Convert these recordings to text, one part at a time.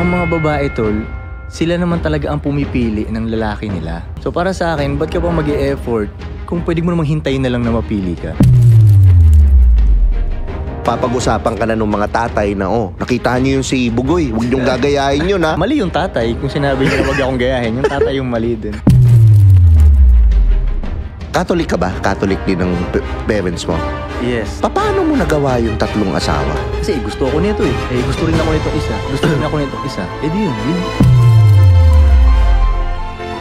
ang mga babae, tol, sila naman talaga ang pumipili ng lalaki nila. So para sa akin, ba't ka pa mag-e-effort kung pwede mo namang hintayin na lang na mapili ka? Papag-usapan ka na ng mga tatay na, nakita niyo yung si Bugoy, huwag niyong gagayahin yun, ha? Mali yung tatay kung sinabi niya na huwag akong gayahin. Yung tatay yung mali din. Catholic ka ba? Catholic din ng parents mo? Yes. Paano mo nagawa yung 3 asawa? Kasi gusto ko nito eh. Gusto rin ako nitong isa. Gusto rin ako nitong isa. Di yun.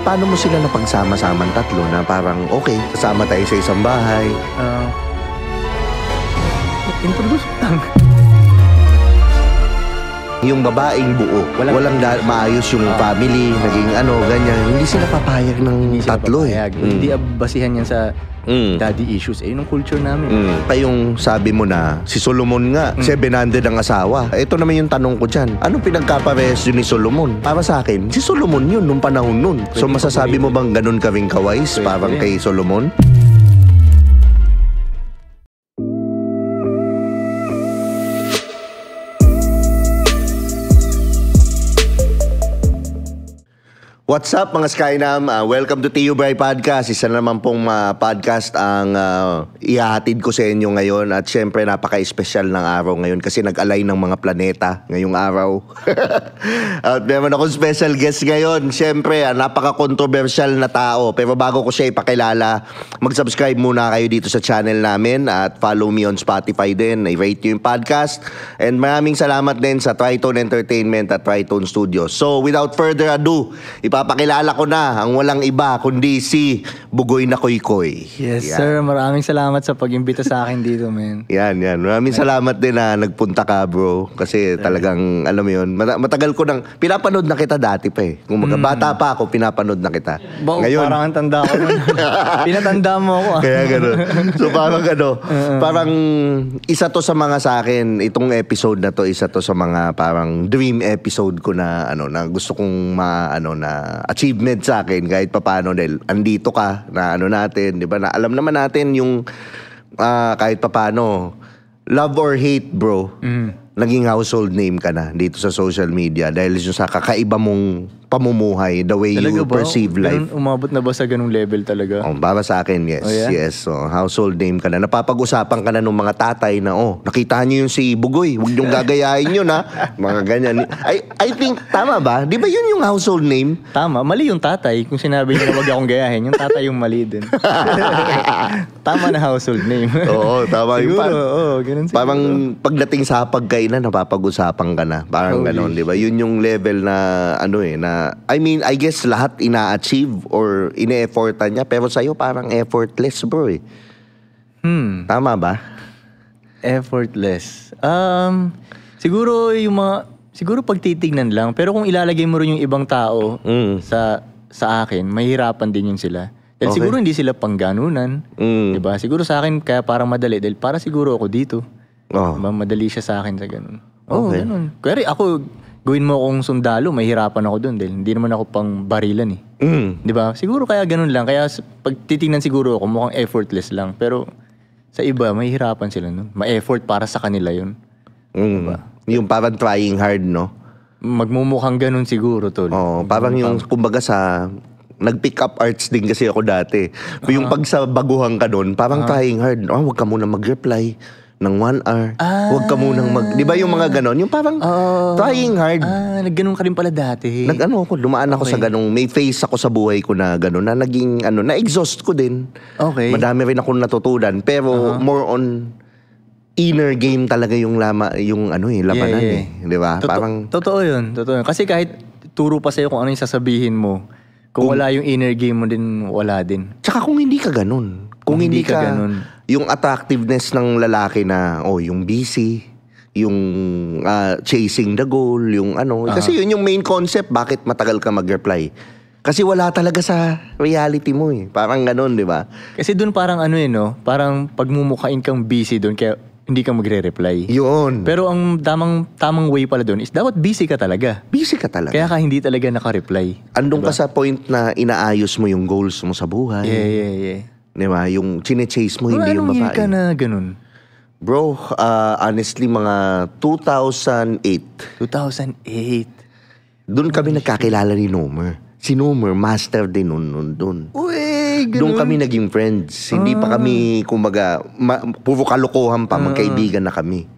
Paano mo sila napagsama-samang 3 na parang, okay, kasama tayo sa isang bahay? Introduce lang. Yung babaeng buo, walang maayos yung family, naging ganyan. Hindi sila papayag ng 3 eh. Hindi basihan yan sa daddy issues. Yung culture namin. Kayong sabi mo na, si Solomon nga, 700 ang asawa. Ito naman yung tanong ko dyan. Anong pinagkaparehas yun ni Solomon? Para sa akin, si Solomon yun, nung panahon nun. So masasabi mo bang ganun ka ring kawais, parang kay Solomon? What's up mga Skynam? Welcome to TU Bray Podcast. Isa naman pong podcast ang ihahatid ko sa inyo ngayon. At syempre napaka-espesyal ng araw ngayon kasi nag-align ng mga planeta ngayong araw. At meron akong special guest ngayon. Syempre, napaka-controversial na tao. Pero bago ko siya ipakilala, mag-subscribe muna kayo dito sa channel namin at follow me on Spotify din. I-rate nyo yung podcast. And maraming salamat din sa Triton Entertainment at Triton Studios. So without further ado, ipapakilala ko na ang walang iba kundi si Bugoy na Koy-Koy. Yes, sir. Maraming salamat sa pag-imbita sa akin dito, man. Yan. Maraming salamat din na nagpunta ka, bro. Kasi talagang, alam mo yun, matagal ko nang, pinapanood na kita dati pa eh. Kung bata pa ako, pinapanood na kita. Ngayon, parang ang tanda ko. Pinatanda mo ako. Kaya gano'n. So parang parang isa to sa mga sa akin, itong episode na to, isa to sa mga parang dream episode ko na, na gusto kong na achievement sa akin kahit papaano dahil andito ka na natin, 'di ba? Na alam naman natin yung kahit papaano love or hate, bro. Naging household name ka na dito sa social media dahil sa kakaiba mong pamumuhay, the way talaga you perceive life. Umabot na ba sa ganung level talaga? Para sa akin, yes. Oh, yeah? Yes. So, household name ka na. Napapag-usapan ka na ng mga tatay na, nakita niyo yung si Bugoy, huwag niyong gagayahin yun, ha? Mga ganyan. I think, tama ba? Di ba yun yung household name? Tama. Mali yung tatay kung sinabi niya na huwag akong gayahin. Yung tatay yung mali din. Tama na household name. Oo, tama. Siguro, ganun siguro. Parang pagdating sa pagkainan, napapag-usapan ka na. Parang gano'n, di ba? Yun yung level na, I mean, I guess lahat ina-achieve or ine-effortan niya, pero sa'yo parang effortless, bro eh. Tama ba? Effortless. Siguro pagtitignan lang. Pero kung ilalagay mo rin yung ibang tao sa akin, mahirapan din yun sila. Dahil siguro hindi sila pangganunan. Diba? Siguro sa akin, kaya parang madali. Dahil para siguro ako dito. Diba? Madali siya sa akin sa ganun. Ganun. Kaya ako, gawin mo akong sundalo, mahirapan ako doon. Dahil hindi naman ako pang barilan eh. Diba? Siguro kaya ganun lang. Kaya pag titingnan siguro ako, mukhang effortless lang. Pero sa iba, mahirapan sila nun. Ma-effort para sa kanila yun. Diba? Yung parang trying hard, no? Magmumukhang ganun siguro, tol. Parang yung, kumbaga nag-pick up arts din kasi ako dati. Yung pag sa baguhan ka doon, parang trying hard. Huwag ka muna mag-reply ng 1 hour. Huwag ka munang di ba yung mga ganon? Yung parang trying hard. Nagganon ka rin pala dati. Dumaan ako sa ganong, may phase ako sa buhay ko na ganon, na naging, na-exhaust ko din. Okay. Madami rin akong natutunan, pero more on inner game talaga yung labanan eh. Di ba? Totoo yun. Kasi kahit turo pa sa'yo kung ano yung sasabihin mo, kung wala yung inner game mo din, wala din. Tsaka kung hindi ka ganun. Kung hindi ka ganun. Yung attractiveness ng lalaki na, yung busy, yung chasing the goal, yung Kasi yun yung main concept, bakit matagal ka mag-reply. Kasi wala talaga sa reality mo eh. Parang ganun, di ba? Kasi dun parang parang pagmumukhain kang busy dun, kaya hindi ka magre-reply. Yun. Pero ang tamang way pala dun is dapat busy ka talaga. Busy ka talaga. Kaya ka hindi talaga naka-reply. Andun ka sa point na inaayos mo yung goals mo sa buhay. Yeah. Di ba? Yung chine-chase mo, hindi yung babae. Anong year ka na ganun? Bro, honestly, mga 2008. 2008. Doon kami nagkakilala ni Nomer. Si Nomer, master din nun doon. Uy, ganun. Doon kami naging friends. Hindi pa kami, kumbaga, puro kalokohan pa, magkaibigan na kami.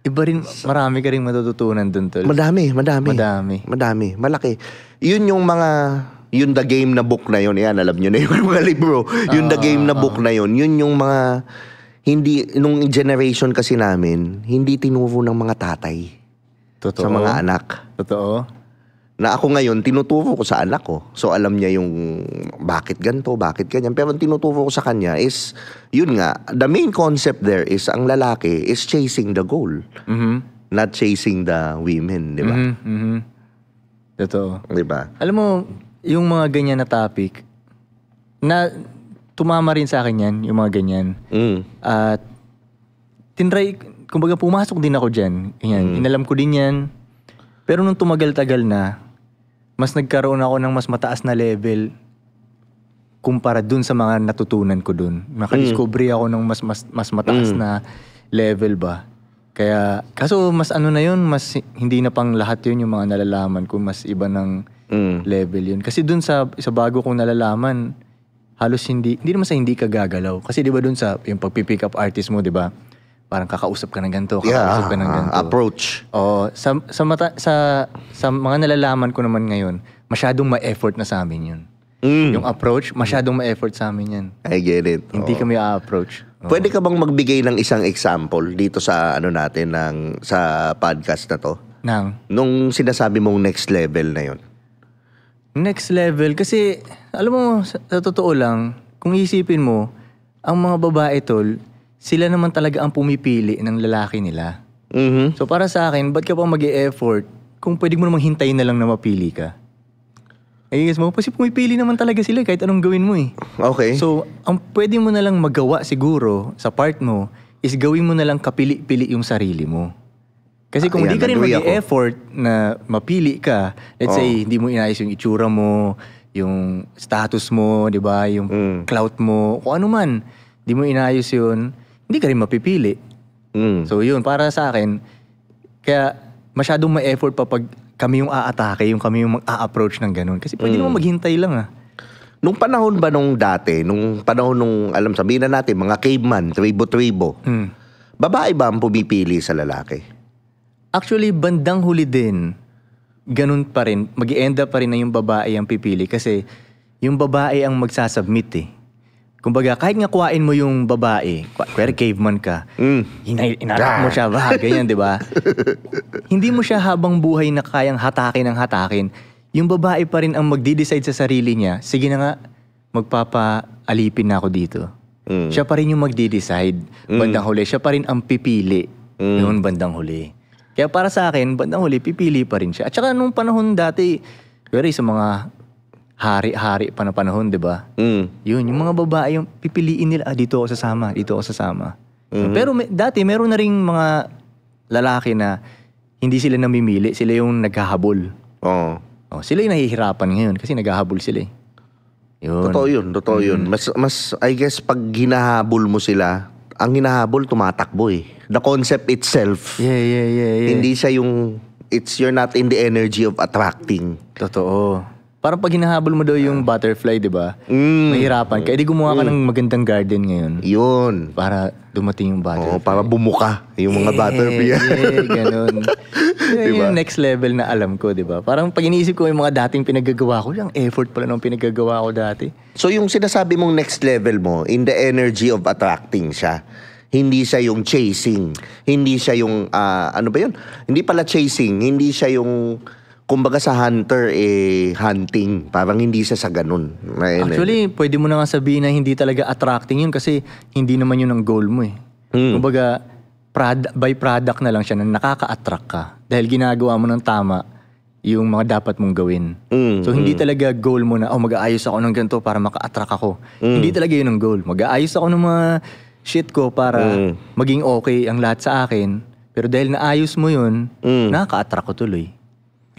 Iba rin, marami ka rin matututunan doon, tol. Madami. Malaki. Yun yung mga, yun The Game na book na yun. Yan, alam nyo na yung mga libro. Yung The Game na book na yun. Yun yung mga, hindi, nung generation kasi namin, hindi tinuro ng mga tatay. Totoo. Sa mga anak. Totoo. Na ako ngayon, tinuturo ko sa anak ko. So alam niya yung bakit ganito, bakit ganyan. Pero ang tinuturo ko sa kanya is, yun nga, the main concept there is, ang lalaki is chasing the goal. Not chasing the women, di ba? Totoo. Di ba? Alam mo, yung mga ganyan na topic, na tumama rin sa akin yan, yung mga ganyan. At tinry, kumbaga pumasok din ako dyan. Yan, inalam ko din yan. Pero nung tumagal-tagal na, mas nagkaroon ako ng mas mataas na level kumpara dun sa mga natutunan ko dun. Nakadiscovery ako ng mas mataas na level ba. Kaya, kaso mas ano na yun, mas hindi na pang lahat yun yung mga nalalaman ko, mas iba ng level yun. Kasi dun sa bago kong nalalaman, halos hindi naman sa hindi ka gagalaw. Kasi di ba dun sa yung pag-pick up artist mo, di ba? Parang kakausap ka ng ganito, kakausap ka ng ganito. Approach. Oo, sa mga nalalaman ko naman ngayon, masyadong ma-effort na sa amin yun. Yung approach, masyadong ma-effort sa amin yan. I get it. Hindi kami a-approach. Pwede ka bang magbigay ng isang example dito sa ano natin sa podcast na to? Nung sinasabi mong next level na yun. Next level kasi alam mo sa totoo lang, kung isipin mo, ang mga babae tol, sila naman talaga ang pumipili ng lalaki nila. So para sa akin, ba't ka pa mag-e-effort kung pwede mo namang hintayin na lang na mapili ka? Eh guys mo, kasi pumipili naman talaga sila kahit anong gawin mo eh. Okay. So, ang pwede mo na lang magawa siguro sa part mo is gawin mo na lang kapili-pili yung sarili mo. Kasi kung hindi ka rin mag-e-effort na mapili ka, let's say hindi mo inayos yung itsura mo, yung status mo, 'di ba, yung clout mo, kung ano man, hindi mo inayos yun, hindi ka rin mapipili. So yun, para sa akin, kaya masyadong ma-effort pa pag kami yung aatake, yung kami yung mag-a-approach ng ganun. Kasi pwede naman maghintay lang Nung panahon ba nung dati, nung panahon nung, sabihin na natin, mga caveman, tribo-tribo, babae ba ang pumipili sa lalaki? Actually, bandang huli din, ganun pa rin, mag-i-end up pa rin na yung babae ang pipili kasi yung babae ang magsasubmit eh. Kumbaga, kahit nga kuhain mo yung babae, kaya caveman ka, inarak mo siya, ganyan, di ba? Hindi mo siya habang buhay na kayang hatakin ng hatakin. Yung babae pa rin ang magdi-decide sa sarili niya, sige na nga, magpapaalipin na ako dito. Siya pa rin yung magdi-decide. Bandang huli, siya pa rin ang pipili. Yun, bandang huli. Kaya para sa akin, bandang huli, pipili pa rin siya. At saka nung panahon dati, very sa mga hari-hari pa na panahon, di ba? Yun, yung mga babae, yung pipiliin nila, dito ako sasama, dito ako sasama. Pero dati, meron na ring mga lalaki na hindi sila namimili, sila yung naghahabol. Sila yung nahihirapan ngayon kasi naghahabol sila eh. Yun. Totoo yun. Mas, I guess, pag hinahabol mo sila, ang hinahabol, tumatakbo eh. The concept itself. Yeah. Hindi siya yung, you're not in the energy of attracting. Totoo. Parang pag hinahabol mo daw yung butterfly, di ba? Mahirapan ka. Di gumawa ka ng magandang garden ngayon. Yun. Para dumating yung butterfly. Para bumuka yung mga butterfly. Ganun. Diba? Yung next level na alam ko, di ba? Parang pag iniisip ko yung mga dating pinagagawa ko, yung effort pala nung pinagagawa ko dati. So yung sinasabi mong next level mo, in the energy of attracting siya, hindi siya yung chasing. Hindi siya yung, ano ba yun? Hindi pala chasing. Hindi siya yung, kumbaga sa hunter, hunting. Parang hindi siya sa ganun. Actually, pwede mo na nga sabihin na hindi talaga attracting yun kasi hindi naman yun ang goal mo eh. Kumbaga, by product na lang siya na nakaka-attract ka. Dahil ginagawa mo ng tama yung mga dapat mong gawin. So, hindi talaga goal mo na, mag-aayos ako ng ganito para maka-attract ako. Hindi talaga yun ang goal. Mag-aayos ako ng mga shit ko para maging okay ang lahat sa akin. Pero dahil naayos mo yun, nakaka-attract ko tuloy.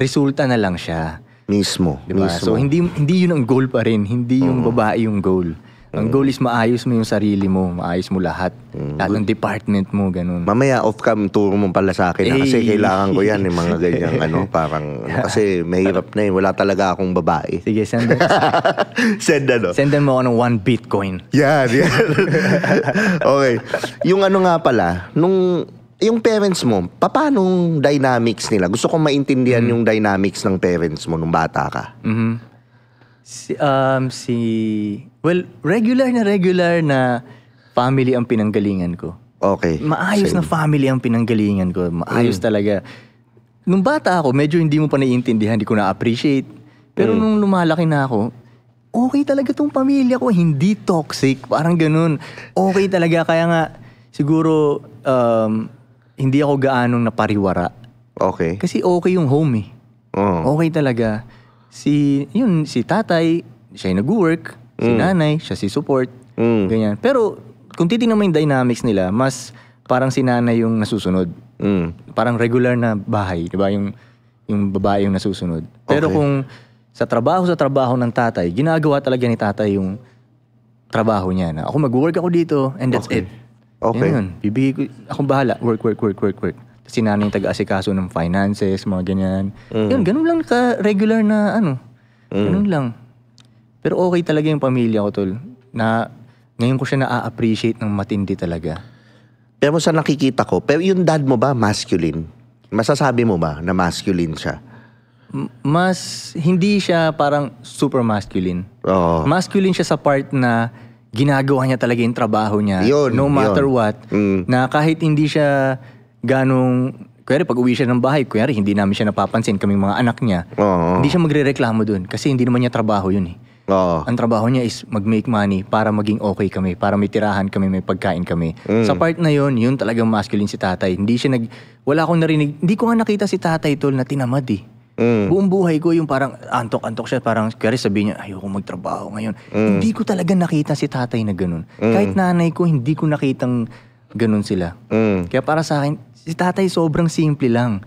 Resulta na lang siya. Mismo. Diba? So, hindi yun ang goal pa rin. Hindi yung babae yung goal. Ang goal is maayos mo yung sarili mo, maayos mo lahat. Lahat ng department mo, ganun. Mamaya off-cam, turo mo pala sa akin. Kasi kailangan ko yan, yung mga ganyang kasi mahirap na wala talaga akong babae. Sige, Sendan mo ako ng 1 Bitcoin. Yan. Okay. Yung nga pala, yung parents mo, paano dynamics nila? Gusto kong maintindihan yung dynamics ng parents mo nung bata ka. Well, regular na family ang pinanggalingan ko. Okay. Maayos na family ang pinanggalingan ko. Maayos talaga. Nung bata ako, medyo hindi mo pa naiintindihan, hindi ko na-appreciate. Pero nung lumalaki na ako, okay talaga tong pamilya ko. Hindi toxic. Parang ganun. Okay talaga. Kaya nga, siguro, hindi ako gaanong napariwara. Okay. Kasi okay yung home eh. Okay talaga. Si tatay, siya yung nag-work. Si nanay, siya si support. Ganyan. Pero, kung titingnan mo yung dynamics nila, mas parang si nanay yung nasusunod. Parang regular na bahay. Diba? Yung babae yung nasusunod. Pero kung sa trabaho ng tatay, ginagawa talaga ni tatay yung trabaho niya. Na, ako mag-work ako dito and that's it. Okay. Yun. Bibigay ko, akong bahala. Work. Si nanay yung taga-asikaso ng finances, mga ganyan. Yun, ganun lang ka-regular na Ganun lang. Pero okay talaga yung pamilya ko, tol. Na ngayon ko siya na-appreciate ng matindi talaga. Pero sa nakikita ko, pero yung dad mo ba masculine? Masasabi mo ba na masculine siya? Hindi siya parang super masculine. Masculine siya sa part na ginagawa niya talaga yung trabaho niya. No matter what. Na kahit hindi siya kunyari pag uwi siya ng bahay, kunyari hindi namin siya napapansin, kaming mga anak niya, hindi siya magre-reklamo dun kasi hindi naman niya trabaho yun eh. Ang trabaho niya is mag-make money para maging okay kami, para may tirahan kami, may pagkain kami. Sa part na yun talagang masculine si tatay. Wala akong narinig, hindi ko nga nakita si tatay, tol, na tinamad eh. Buong buhay ko yung parang antok-antok siya, parang kaya sabihin niya, ayoko magtrabaho ngayon. Hindi ko talaga nakita si tatay na ganun. Kahit nanay ko, hindi ko nakitang ganun sila. Kaya para sa akin, si tatay sobrang simple lang.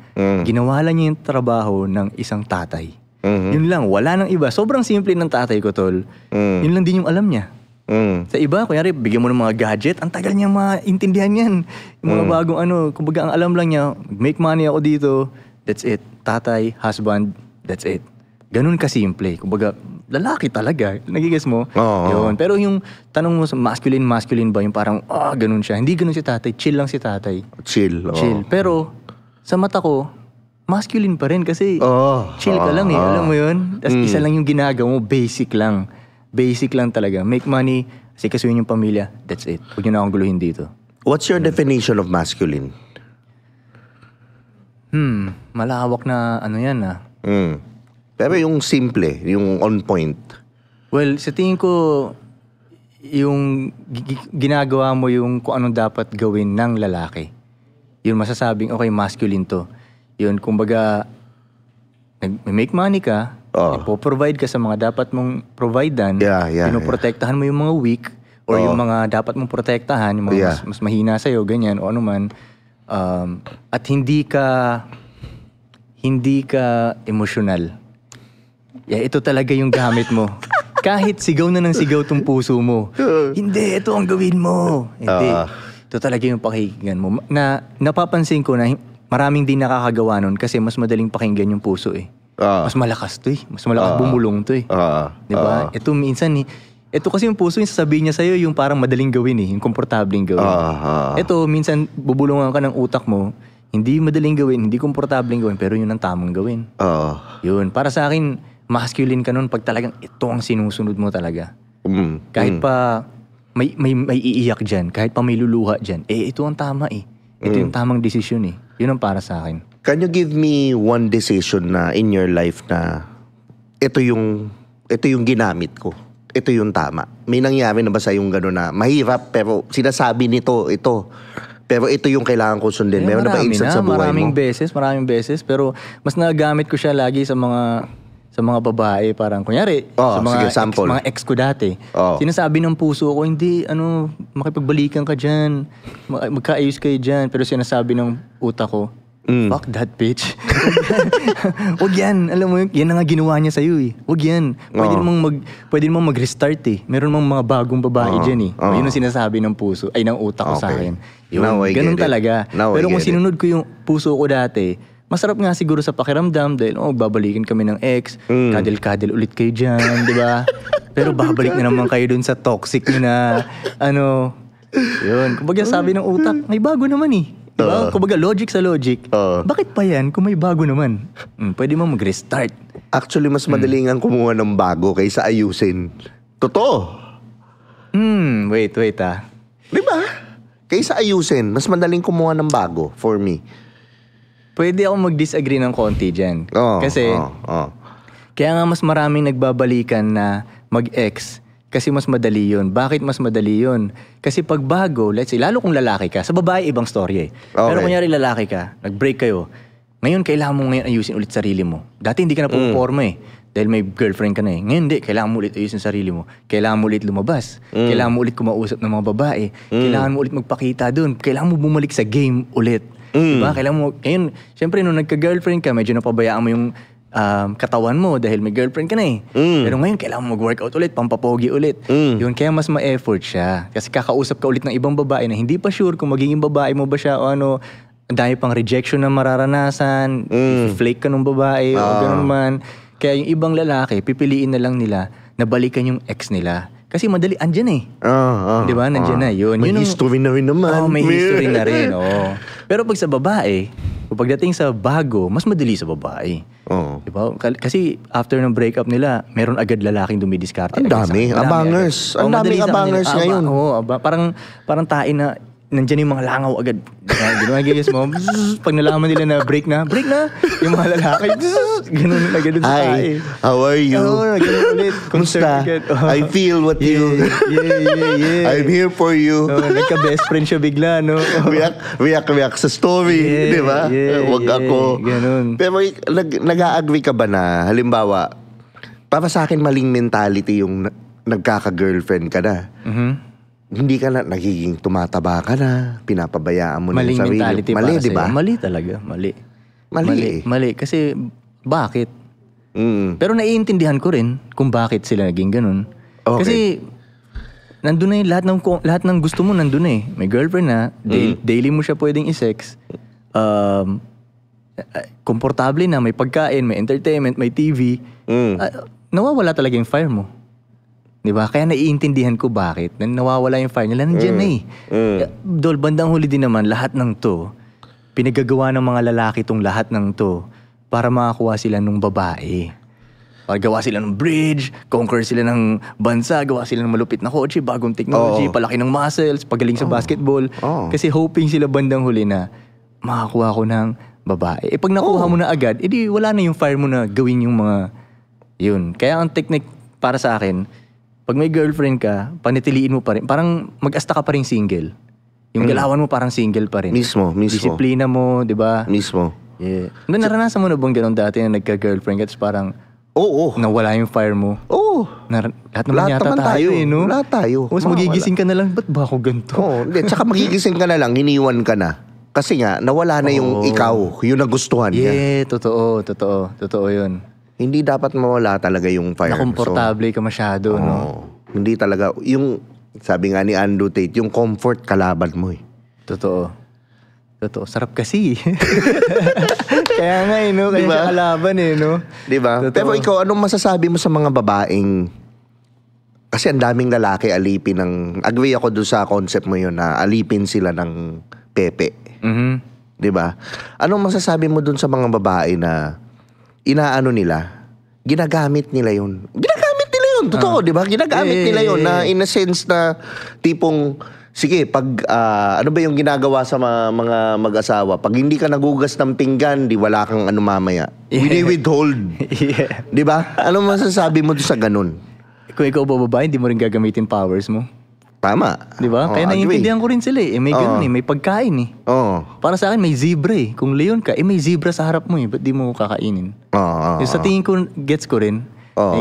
Ginawa lang niya yung trabaho ng isang tatay. Yun lang, wala nang iba. Sobrang simple ng tatay ko, tol. Yun lang din yung alam niya. Sa iba, kunyari, bigyan mo ng mga gadget, ang tagal niya maintindihan yan. Yung mga bagong kumbaga ang alam lang niya, make money ako dito, that's it. Tatay, husband, that's it. Ganun kasimple. Kumbaga, lalaki talaga. Nagigets mo? Yun. Pero yung tanong mo sa masculine ba? Yung parang, ganun siya. Hindi ganun si tatay. Chill lang si tatay. Chill. Pero, sa mata ko, masculine pa rin kasi chill ka lang eh. Alam mo yun? Tapos isa lang yung ginagawa mo. Basic lang. Basic lang talaga. Make money, sikasuhin yung pamilya. That's it. Huwag niyo na akong guluhin dito. What's your definition of masculine? Malawak na yan Pero yung simple, yung on point. Well, sa tingin ko, yung ginagawa mo yung kung anong dapat gawin ng lalaki. Yun masasabing, okay, masculine to. Yun, kumbaga, nag-make money ka, ipo-provide ka sa mga dapat mong providean, pinoprotektahan mo yung mga weak, or yung mga dapat mong protektahan, yung mga mas mahina sa'yo, ganyan, o anuman. At hindi ka emosyonal. Ito talaga yung gamit mo. Kahit sigaw na ng sigaw tong puso mo. Hindi, ito ang gawin mo. Hindi. Ito talaga yung pakikinggan mo. Napapansin ko na maraming din nakakagawa nun kasi mas madaling pakinggan yung puso eh. Mas malakas to eh. Mas malakas bumulong to eh. Diba? Ito minsan eh. Ito kasi yung puso yung sasabihin niya sa'yo yung parang madaling gawin eh. Yung komportabling gawin. Ito minsan bubulungan ka ng utak mo. Hindi madaling gawin, hindi komportabling gawin, pero yun ang tamang gawin. Yun. Para sa akin, masculine ka nun pag talagang ito ang sinusunod mo talaga. Kahit pa may iiyak dyan, kahit pa may luluha dyan, ito ang tama eh. Ito yung tamang desisyon eh. Yun ang para sa akin. Can you give me one decision na in your life na ito yung ginamit ko? Ito yung tama. May nangyari na ba sa yung gano'n na mahirap pero sinasabi nito, ito. Pero ito yung kailangan ko sundin. Meron na ba instance sa buhay mo? Maraming beses. Pero mas nagagamit ko siya lagi sa mga babae. Parang kunyari, sa mga ex ko dati. Sinasabi ng puso ko, hindi, makipagbalikan ka dyan. Magkaayos kayo dyan. Pero sinasabi ng utak ko, Fuck that bitch. Wag yan. Alam mo, yan na nga ginawa niya sa'yo eh. Wag yan. Pwede namang mag-restart eh. Meron mga bagong babae dyan eh. Yun ang sinasabi ng puso, ay ng utak ko sa akin. Yun, ganun talaga. Pero kung sinunod ko yung puso ko dati, masarap nga siguro sa pakiramdam dahil babalikin kami ng ex, kadil-kadil ulit kayo dyan, di ba? Pero babalik na naman kayo dun sa toxic nyo na, yun. Kumbaga sabi ng utak, may bago naman eh. Diba? Kumbaga logic sa logic. Bakit pa yan kung may bago naman? Pwede mo mag-restart. Actually, mas madaling ang kumuha ng bago kaysa ayusin. Totoo. Wait Diba? Kaysa ayusin, mas madaling kumuha ng bago for me. Pwede ako mag-disagree ng konti dyan. Kasi, kaya nga mas maraming nagbabalikan na mag-ex kasi mas madali yun. Bakit mas madali yun? Kasi pag bago, let's say, lalo kung lalaki ka, sa babae ibang story eh. Pero kunyari lalaki ka, nag-break kayo, ngayon kailangan mo ngayon ayusin ulit sarili mo. Dati hindi ka na puporma eh. Dahil may girlfriend ka na eh. Ngayon hindi, kailangan mo ulit ayusin sarili mo. Kailangan mo ulit lumabas. Kailangan mo ulit kumausap ng mga babae. Kailangan mo ulit magpakita dun. Kailangan mo bumalik sa game ulit. Diba? Kailangan mo, ngayon, syempre nung nagka-girlfriend ka, medyo napabayaan mo yung katawan mo dahil may girlfriend ka na eh. Pero ngayon, kailangan mo mag-workout ulit, pampapogi ulit. Yun, kaya mas ma-effort siya. Kasi kakausap ka ulit ng ibang babae na hindi pa sure kung magiging babae mo ba siya o ano. Ang dami pang rejection na mararanasan. Flake ka ng babae o gano'n man. Kaya yung ibang lalaki, pipiliin na lang nila na balikan yung ex nila. Kasi madali, andyan eh. Di ba? Nandyan na. Yun. May history na rin naman. May history na rin. Pero pag sa babae, pagdating sa bago, mas madali sa babae. Diba? Kasi after ng breakup nila, meron agad lalaking dumidiskarte. Ang dami. Abangers. Ang daming abangers ngayon. Parang tain na nandiyan yung mga langaw agad. Gano'n guys mo. Pag nalaman nila na break na, yung mga lalaki, gano'n agad sa tae. How are you? Gano'n ulit. Kumusta? I feel what you... Yeah. I'm here for you. Nagka-best friend siya bigla, no? React sa story, di ba? Wag ako. Ganun. Pero nag-a-agree ka ba na, halimbawa, para sa akin maling mentality yung nagkaka-girlfriend ka na. Hindi ka na, nagiging tumataba ka na, pinapabayaan mo na yung sarili. Maling mentality mali, para diba? Mali talaga, mali. Mali. Kasi, bakit? Pero naiintindihan ko rin kung bakit sila naging ganun. Kasi, nandun na yung lahat ng gusto mo nandun na eh. May girlfriend na, daily mo siya pwedeng i-sex. Komportable na, may pagkain, may entertainment, may TV. Nawawala talaga yung fire mo. Diba? Kaya naiintindihan ko bakit. Nawawala yung fire nila. Nandiyan na eh. Dol, bandang huli din naman, lahat ng to, pinagagawa ng mga lalaki tong lahat ng to para makakuha sila ng babae. Para gawa sila ng bridge, conquer sila ng bansa, gawa sila ng malupit na kotse, bagong technology, palaki ng muscles, pagaling sa basketball. Kasi hoping sila bandang huli na makakuha ko ng babae. Pag nakuha mo na agad, edi wala na yung fire mo na gawin yung mga yun. Kaya ang technique para sa akin, pag may girlfriend ka, panitiliin mo pa rin. Parang mag-asta ka pa rin single. Yung galawan mo parang single pa rin. Mismo. Disiplina mo, di ba? Mismo. Yeah. Naranasan mo na bang ganun dati na nagka-girlfriend ka, tapos parang nawala yung fire mo? Lahat naman yata tayo eh, no? Lahat tayo. Mas magigising ka na lang, ba't ba ako ganito? Tsaka magigising ka na lang, hiniwan ka na. Kasi nga, nawala na yung ikaw, yung nagustuhan niya. Yeah, totoo yun. Hindi dapat mawala talaga yung fire. Nakomportable ka masyado, no? Hindi talaga. Yung, sabi nga ni Andrew Tate, yung comfort kalaban mo eh. Totoo. Sarap kasi. Kaya nga eh, no? Kaya diba? Siya kalaban eh, no? Diba? Pero ikaw, anong masasabi mo sa mga babaeng, kasi ang daming lalaki alipin ng, agree ako doon sa concept mo yun na alipin sila ng pepe. Diba? Anong masasabi mo doon sa mga babae na inaano nila, ginagamit nila yun. Totoo, di ba? Ginagamit nila yun na in a sense na tipong, sige, pag, ano ba yung ginagawa sa mga mag-asawa? Pag hindi ka nagugas ng pinggan, di wala kang ano mamaya. Withhold. Di ba? Ano masasabi mo sa ganun? Kung ikaw babae, hindi mo rin gagamitin powers mo. Tama. Di ba? Kaya naiintindihan ko rin sila eh. May ganun eh. May pagkain eh. Para sa akin, may zebra eh. Kung leon ka, may zebra sa harap mo eh. Ba't di mo kakainin? Sa tingin ko, gets ko rin.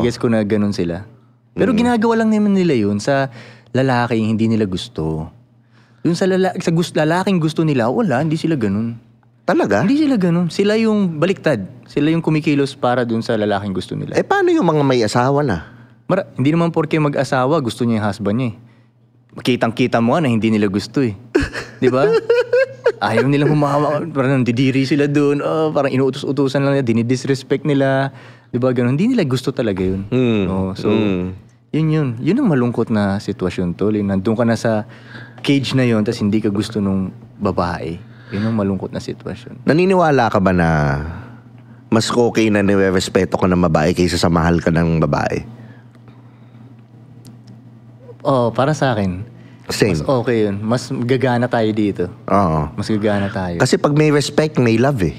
Gets ko na ganun sila. Pero ginagawa lang naman nila yun sa lalaking hindi nila gusto. Yun sa lalaking gusto nila, wala, hindi sila ganun. Talaga? Hindi sila ganun. Sila yung baliktad. Sila yung kumikilos para dun sa lalaking gusto nila. Paano yung mga may asawa na? Hindi naman porke mag-asawa, gusto niya yung husband niya. Kitang-kita mo na hindi nila gusto eh. Di ba? Ayaw nilang humawa. Parang didiri sila dun. Parang inuutos-utusan lang nila. Dinidisrespect nila. Di ba? Ganun. Hindi nila gusto talaga yun. Yun. Yun ang malungkot na sitwasyon, tol. Nandun ka na sa cage na yun, tapos hindi ka gusto nung babae. Yun ang malungkot na sitwasyon. Naniniwala ka ba na mas okay na nire-respeto ka ng babae kaysa sa mahal ka ng babae? Para sa akin, same. Mas okay yun. Mas gagana tayo dito. Oo. Mas gagana tayo. Kasi pag may respect, may love eh.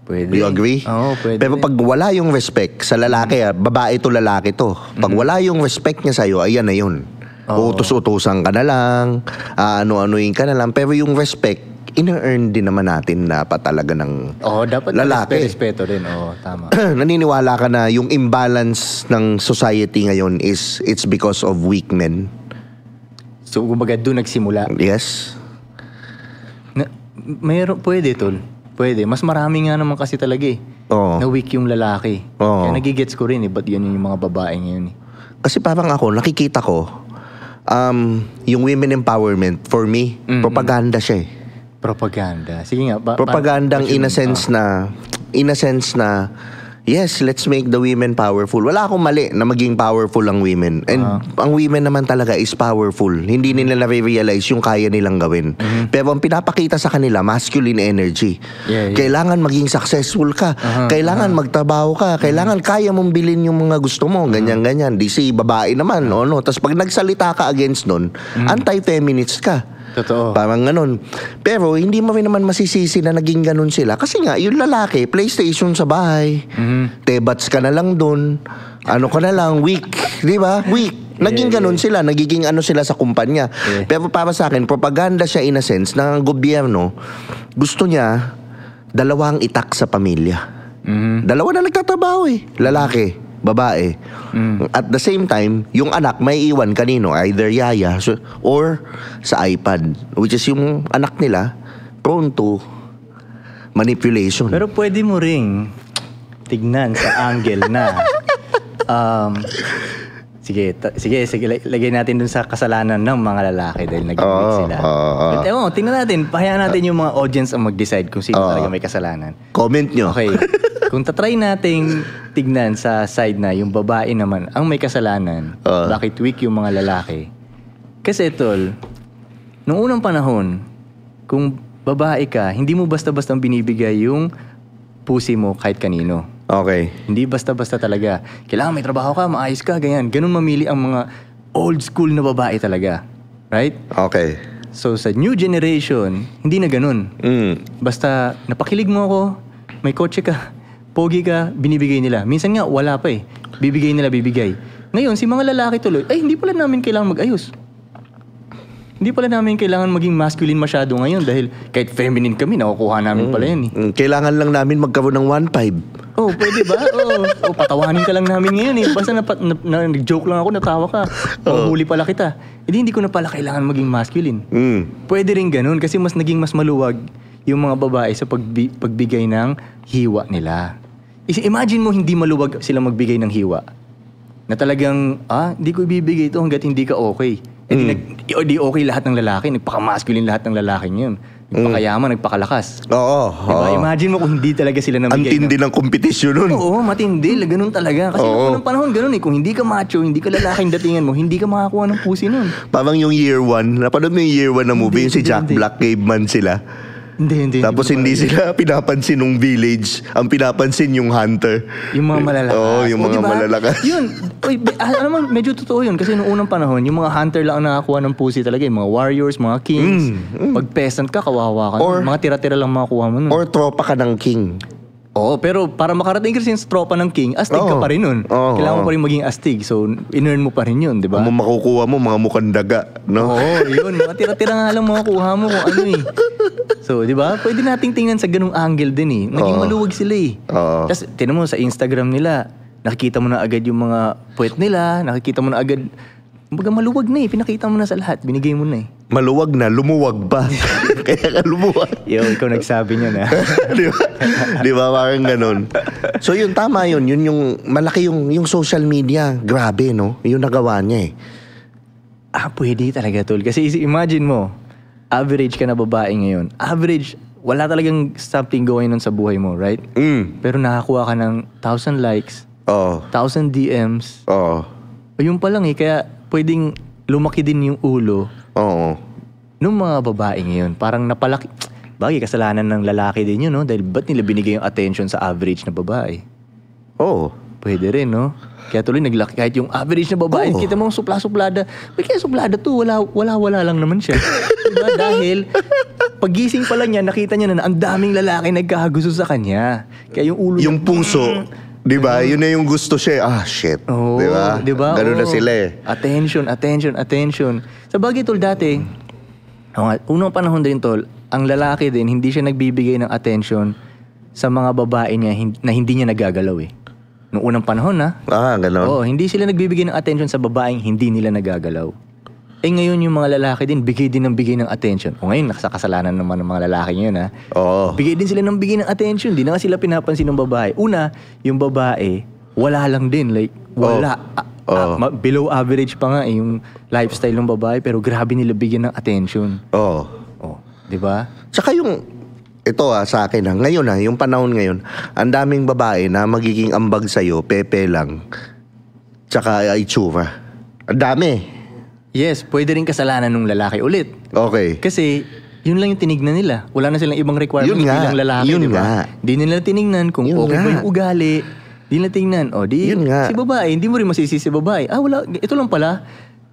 Pwede. Do you agree? Oo, pwede. Pero pag wala yung respect sa lalaki, babae to lalaki to. Pag wala yung respect niya sa'yo, ayan na yun. Utos-utusan ka na lang, ano-anuin ka na lang. Pero yung respect, ina-earn din naman natin dapat talaga ng dapat lalaki. respeto rin. Tama. Naniniwala ka na yung imbalance ng society ngayon it's because of weak men? So, kumbaga doon nagsimula. Yes. Pwede, tol. Pwede. Mas marami nga naman kasi talaga eh. Oo. Na weak yung lalaki. Oo. Kaya nagigets ko rin eh. Ba't yun yung mga babae ngayon eh. Kasi parang ako, nakikita ko, yung women empowerment, for me, propaganda siya eh. Propaganda. Sige nga. Propagandang in a sense na, yes, let's make the women powerful. Wala akong mali na maging powerful ang women. And ang women naman talaga is powerful. Hindi nila na-realize yung kaya nilang gawin. Pero ang pinapakita sa kanila, masculine energy. Yeah. Kailangan maging successful ka. Kailangan magtrabaho ka. Kailangan kaya mong bilhin yung mga gusto mo. Ganyan-ganyan. Di si babae naman. Tapos pag nagsalita ka against nun, anti-feminist ka. Totoo. Parang ganun. Pero hindi mo rin naman masisisi na naging ganun sila. Kasi nga, yung lalaki, PlayStation sa bahay. Tebats ka na lang dun. Ano ka na lang, weak. Di ba? Weak. Naging ganun sila. Nagiging ano sila sa kumpanya. Pero para sa akin, propaganda siya in a sense na ang gobyerno, gusto niya dalawang itak sa pamilya. Dalawa na nagtatrabaho eh. Lalaki, babae. At the same time, yung anak may iwan kanino, either yaya or sa iPad, which is yung anak nila prone to manipulation. Pero pwede mo ring tignan sa angle na sige, lagay natin dun sa kasalanan ng mga lalaki dahil nag-weak sila. Tingnan natin, pahayaan natin yung mga audience ang mag-decide kung sino talaga may kasalanan. Comment nyo. Okay. Kung tatry nating tignan sa side na yung babae naman ang may kasalanan, bakit weak yung mga lalaki? Kasi tol, nung unang panahon, kung babae ka, hindi mo basta-basta binibigay yung pusi mo kahit kanino. Okay. Hindi basta-basta talaga. Kailangan may trabaho ka, maayos ka, ganyan. Ganun mamili ang mga old school na babae talaga. Right? Okay. So sa new generation, hindi na ganun. Basta napakilig mo ako, may kotse ka, pogi ka, binibigay nila. Minsan nga, wala pa eh. Bibigay nila, bibigay. Ngayon, si mga lalaki tuloy, hindi pala namin kailangan mag-ayos. Hindi pala namin kailangan maging masculine masyado ngayon dahil kahit feminine kami, nakukuha namin pala yan eh. Kailangan lang namin magkaroon ng 1.5. Pwede ba? Patawanin ka lang namin ngayon eh. Basta nag-joke lang ako, natawa ka. Huli pala kita. Hindi ko na pala kailangan maging masculine. Pwede rin ganun kasi naging mas maluwag yung mga babae sa pagbigay ng hiwa nila. Imagine mo hindi maluwag sila magbigay ng hiwa. Na talagang, hindi ko ibibigay ito hanggat hindi ka okay. Di okay lahat ng lalaki. Nagpaka-masculine lahat ng lalaki yun. Nagpakayaman, nagpakalakas. Oo. Diba? Imagine mo kung hindi talaga sila nabigay. Ang tindi ng kompetisyon nun. Oo, matindi. Ganun talaga. Kasi noong panahon, ganun eh. Kung hindi ka macho, hindi ka lalaking datingan mo, hindi ka makakuha ng pusi nun. Parang yung Year 1. Napanood mo yung Year 1 na movie, yung si Jack Black, caveman sila. Hindi. Tapos hindi sila pinapansin nung village. Ang pinapansin yung hunter. Yung mga malalakas. Yung mga malalakas. Yun. Alam mo, medyo totoo yun. Kasi noong unang panahon, yung mga hunter lang ang nakakuha ng pusi talaga. Yung mga warriors, mga kings. Pag peasant ka, kawawa ka. Mga tira-tira lang makakuha mo nun. Or tropa ka ng king. Pero para makarating kasi sa tropa ng king, astig ka pa rin nun. Kailangan mo pa rin maging astig. So, in-earn mo pa rin yun, di ba? Ang makukuha mo, mga mukhang daga, no? Yun. Mga tira-tira nga lang makukuha mo kung ano eh. So, di ba? Pwede nating tingnan sa ganung angle din eh. Naging maluwag sila eh. Tapos, tinan mo sa Instagram nila, nakikita mo na agad yung mga puwet nila, nakikita mo na agad, maluwag na eh. Pinakita mo na sa lahat, binigay mo na eh. Maluwag na, lumuwag pa. Kaya ka lumuha. Yo, ikaw nagsabi niya na. Di ba? Di ba? Parang ganun. So yun, tama yun. Yun yung malaki yung social media. Grabe, no? Yung nagawa niya Pwede talaga, tol. Kasi imagine mo, average ka na babae ngayon. Average, wala talagang something going on sa buhay mo, right? Pero nakakuha ka ng 1,000 likes, 1,000 DMs. Yun pa lang kaya pwedeng lumaki din yung ulo. Nung mga babae ngayon, parang napalaki. Bagay, kasalanan ng lalaki din yun, no? Dahil ba't nila binigay yung attention sa average na babae? Pwede rin, no? Kaya tuloy naglaki kahit yung average na babae. Kita mo supla-suplada. Kaya suplada to, wala lang naman siya. Diba? Dahil pagising pa lang niya, nakita niya na ang daming lalaki nagkakagusto sa kanya. Kaya yung ulo yung puso, di ba? Yun na yung gusto siya. Shit. Di ba? Ganun na sila Attention. Sa bagay, tol, dati, unang panahon din, tol, ang lalaki din, hindi siya nagbibigay ng attention sa mga babae niya na hindi niya nagagalaw Noong unang panahon ganun. Hindi sila nagbibigay ng attention sa babaeng hindi nila nagagalaw. Ngayon yung mga lalaki din, bigay din ng bigay ng attention. Ngayon, nakasakasalanan naman ng mga lalaki ngayon Bigay din sila ng bigay ng attention. Di na nga sila pinapansin ng babae. Una, yung babae, wala lang din. Like, wala. Below average pa nga yung lifestyle ng babae, pero grabe nila bigyan ng attention. Diba? Tsaka ito sa akin ngayon yung panahon ngayon, ang daming babae na magiging ambag sa'yo, pepe lang, tsaka itsura. Ang dami. Yes, pwede rin kasalanan ng lalaki ulit. Okay. Kasi, yun lang yung tinignan nila. Wala na silang ibang requirements bilang lalaki, diba? Di nila tinignan kung okay ba yung ugali. Di nila tingnan. Si babae, hindi mo rin masisisi si babae. Wala, ito lang pala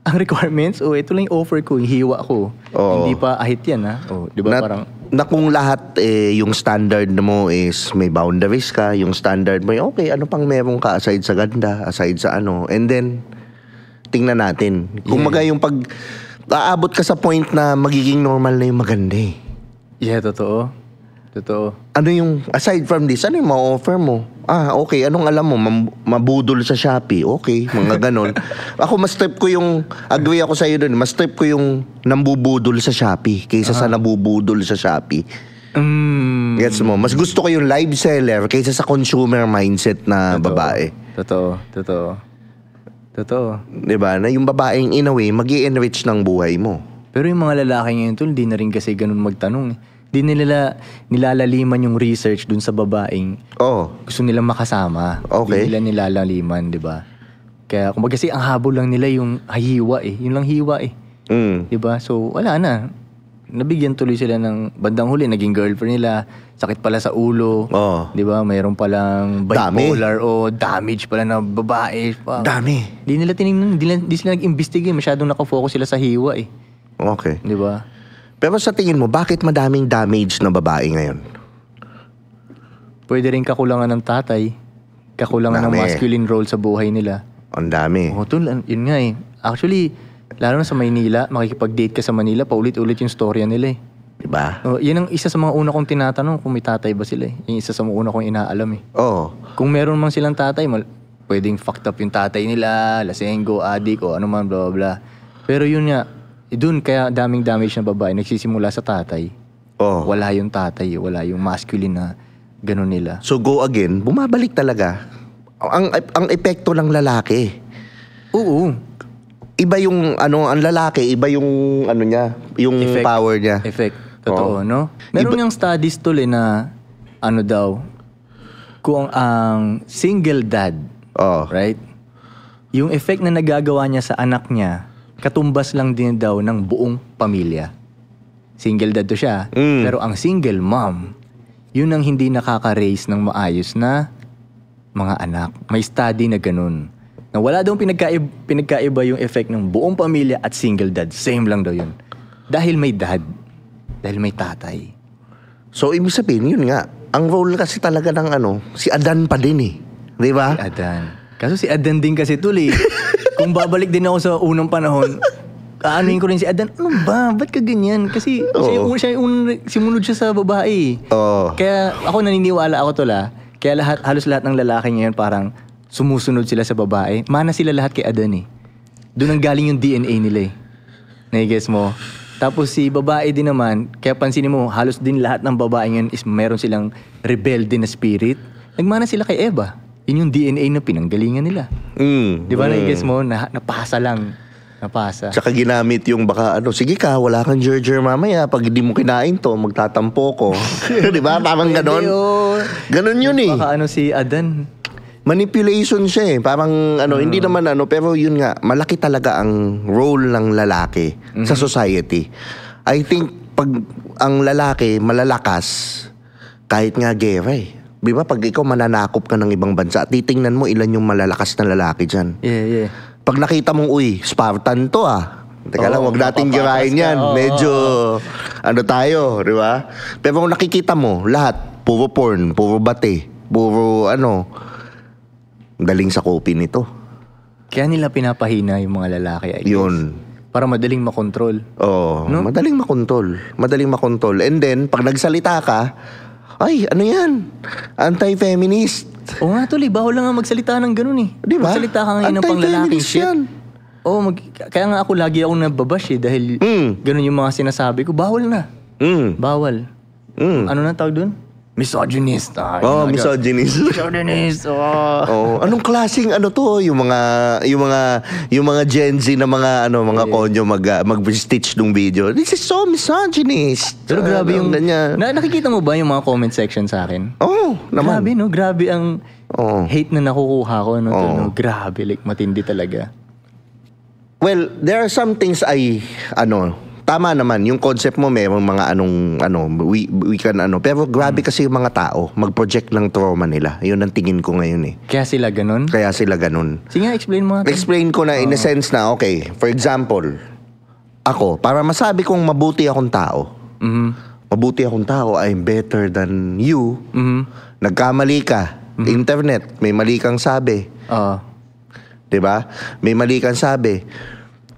ang requirements. Ito lang yung offer ko, yung hiwa ko. Hindi pa ahit yan, di ba parang... Na kung lahat yung standard mo is may boundaries ka, yung standard mo, okay, ano pang meron ka aside sa ganda, aside sa and then, tingnan natin. Kung yung pag... aabot ka sa point na magiging normal na yung maganda Yeah, totoo. Ano yung, aside from this, ano yung ma-offer mo? Okay, anong alam mo? Mabudol sa Shopee. Okay, mga ganon. Ako, mas trip ko yung, agree ako sa'yo dun, mas trip ko yung nambubudol sa Shopee kaysa sa nabubudol sa Shopee. Gets mo? Mas gusto ko yung live seller kaysa sa consumer mindset na babae. Totoo. Diba? Na yung babaeng in a way, mag-i-enrich ng buhay mo. Pero yung mga lalaki ngayon, tol, di na rin kasi ganun magtanong Di nila nilalaliman yung research dun sa babaeng gusto nilang makasama. Okay. Di nila nilalaliman, di ba? Kaya kumbaga kasi ang habol lang nila yung hiwa Yun lang hiwa Di ba? So wala na. Nabigyan tuloy sila ng bandang huli, naging girlfriend nila, sakit pala sa ulo. Di ba? Mayroon palang bipolar damage pala na babae. Dami. Di nila tinignan, di sila nag-investigate, masyadong nakafocus sila sa hiwa Okay. Di ba? Pero sa tingin mo, bakit madaming damage na babae ngayon? Pwede rin kakulangan ng tatay. Kakulangan ng masculine role sa buhay nila. Ang dami. Tol, yun nga Actually, lalo na sa Maynila, makikipag-date ka sa Manila, paulit-ulit yung storya nila Diba? Yan ang isa sa mga una kong tinatanong kung may tatay ba sila Yung isa sa mga una kong inaalam Kung meron man silang tatay, pwedeng fucked up yung tatay nila, lasenggo, adik, o ano man, blah, blah, blah. Pero yun nga, doon kaya daming damage na babae nagsisimula sa tatay. Wala yung tatay, wala yung masculine na ganun nila. So go again, bumabalik talaga. Ang epekto ng lalaki. Oo. Iba yung ang lalaki, iba yung niya, yung effect, power niya. Effect. Totoo, no? Meron niyang studies tuloy na daw kung ang single dad, right? Yung effect na nagagawa niya sa anak niya katumbas lang din daw ng buong pamilya. Single dad to siya. Pero ang single mom, yun ang hindi nakaka-raise ng maayos na mga anak. May study na ganun. Na wala daw pinagkaiba yung effect ng buong pamilya at single dad. Same lang daw yun. Dahil may dad. Dahil may tatay. So, ibig sabihin, yun nga. Ang role kasi talaga ng si Adan pa din Di ba? Si Adan. Kaso si Adan din kasi tuloy. Kung babalik din ako sa unang panahon, aanuhin ko rin si Adan, ano ba? Ba't ka ganyan? Kasi simunod siya sa babae. Kaya ako naniniwala ako kaya halos lahat ng lalaki ngayon parang sumusunod sila sa babae. Mana sila lahat kay Adan Doon ang galing yung DNA nila Nai-guess mo? Tapos si babae din naman, kaya pansinin mo, halos din lahat ng babae ngayon is meron silang rebelde na spirit. Nagmana sila kay Eva. Yun yung DNA na pinanggalingan nila. Di ba na-guess mo? Napasa lang. Napasa. Tsaka ginamit yung baka sige ka, wala kang gerger mamaya. Pag hindi mo kinain to, magtatampo ko. Di ba? Parang ganon. Ganon yun eh. Baka si Adan. Manipulation siya eh. Parang hindi naman pero yun nga, malaki talaga ang role ng lalaki sa society. I think pag ang lalaki malalakas, kahit nga gera eh. Di ba? Pag ikaw mananakop ka ng ibang bansa, titingnan mo ilan yung malalakas na lalaki dyan. Yeah. Pag nakita mong, Spartan to Teka lang, wag nating girahin yan. Medyo, tayo, di ba? Pero kung nakikita mo, lahat, puro porn, puro bate, puro galing sa copy nito. Kaya nila pinapahina yung mga lalaki, I guess. Yun. Para madaling makontrol. Oo, no? Madaling makontrol. And then, pag nagsalita ka, ay, ano yan? Anti-feminist. Oo nga, tuloy. Bawal lang nga magsalita ng ganun eh. Di ba? Magsalita ka ngayon ng panglalaking shit. Yan. Oo, kaya nga ako lagi akong nababash dahil ganun yung mga sinasabi ko. Bawal na. Bawal. Ano na tawag dun? Misogynist. Misogynist. Misogynist. Anong klaseng to? Yung mga Gen Z na mga konyo mag-stitch ng video. This is so misogynist. Pero grabe yung nakikita mo ba yung mga comment section sa akin? Naman. Grabe no, grabe ang hate na nakukuha ko Grabe, like matindi talaga. Well, there are some things tama naman, yung concept mo merong mga we can pero grabe kasi yung mga tao mag-project ng trauma nila. Yun ang tingin ko ngayon eh. Kaya sila ganun? Sige nga, explain mo. Explain ko na in a sense na, okay, for example, ako, para masabi kong mabuti akong tao, I'm better than you, nagkamali ka, internet, may mali kang sabi. Diba? May mali kang sabi.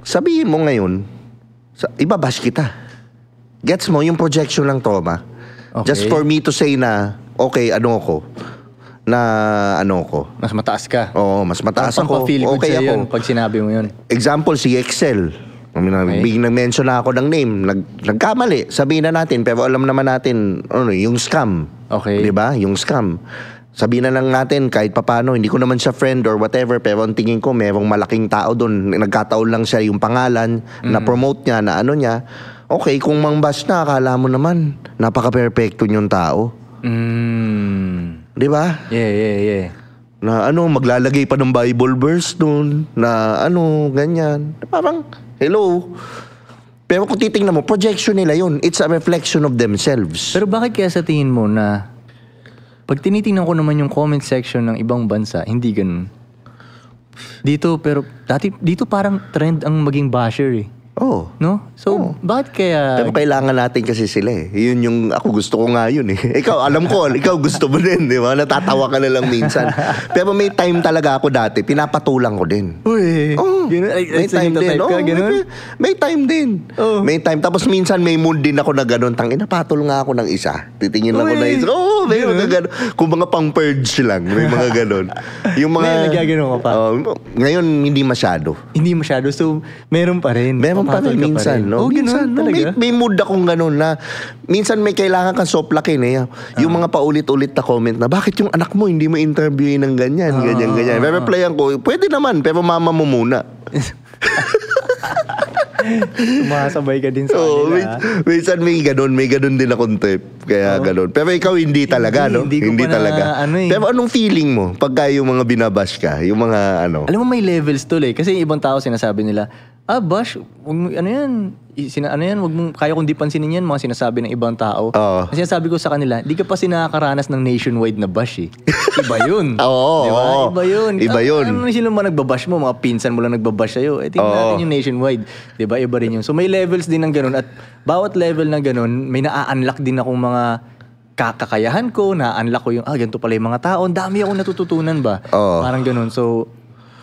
Sabihin mo ngayon, ibabash kita. Gets mo yung projection ng trauma? Okay. Just for me to say na, okay, mas mataas ka. Oo, mas mataas ako. Okay ako. Yun, pag sinabi mo yun. Example, si Excel. Biglang nag-mention na ako ng name. Nagkamali. Sabihin na natin, pero alam naman natin, yung scam. Okay. Diba? Yung scam. Sabihin na lang natin kahit papano, hindi ko naman siya friend or whatever, pero ang tingin ko merong malaking tao doon. Nagkataon lang siya yung pangalan, na-promote niya, na niya. Okay, kung mang-bash na, akala mo naman, napaka-perfecto yung tao. Di ba? Yeah. Na maglalagay pa ng Bible verse doon, na ganyan. Parang, hello. Pero kung titingnan mo, projection nila yun. It's a reflection of themselves. Pero bakit kaya sa tingin mo na pag tinitingnan ko naman yung comment section ng ibang bansa, hindi ganun. Dito parang trend ang maging basher eh. No? So, bakit kaya... Pero kailangan natin kasi sila eh. Yun yung, ako gusto ko nga yun eh. Ikaw, alam ko, ikaw gusto mo din, di ba? Natatawa ka na lang minsan. Pero may time talaga ako dati, pinapatulang ko din. Uy, may time din. May time din. May time. Tapos minsan may mood din ako na gano'n. Napatol nga ako ng isa. Titingin lang ko na isa. May mga gano'n. Kung mga pang-purge lang, may mga gano'n. Yung mga... Ngayon, nagagano'n ka pa? Ngayon, hindi masyado. Hindi masyado. So, meron pa rin. Pa rin minsan, no? Minsan, talaga? May mood akong ganun na minsan may kailangan kang soplakin eh. Yung mga paulit-ulit na comment na, bakit yung anak mo hindi mo interviewin ng ganyan, ganyan. Re-replyan ko, pwede naman, pero mama mo muna. Sumasabay ka din sa kanila. Minsan may ganun din akong trip. Kaya ganun. Pero ikaw hindi talaga, no? Hindi talaga. Pero anong feeling mo pagka yung mga binabash ka? Yung mga Alam mo may levels to eh. Kasi yung ibang tao sinasabi nila, bash, wag mong, kaya kong di pansinin yan, mga sinasabi ng ibang tao. Kasi sinasabi ko sa kanila, di ka pa nakakaranas ng nationwide na bash eh. Iba yun. Diba? Iba yun. Ano sila mga nagbabash mo, mga pinsan mo lang nagbabash sa'yo. Tingnan natin yung nationwide. Diba? Iba rin yun. So may levels din ng ganun. At bawat level na ganun, may na-unlock din akong mga kakayahan ko, na-unlock ko yung, ganito pala yung mga tao. Ang dami akong natututunan ba? Parang ganun. So,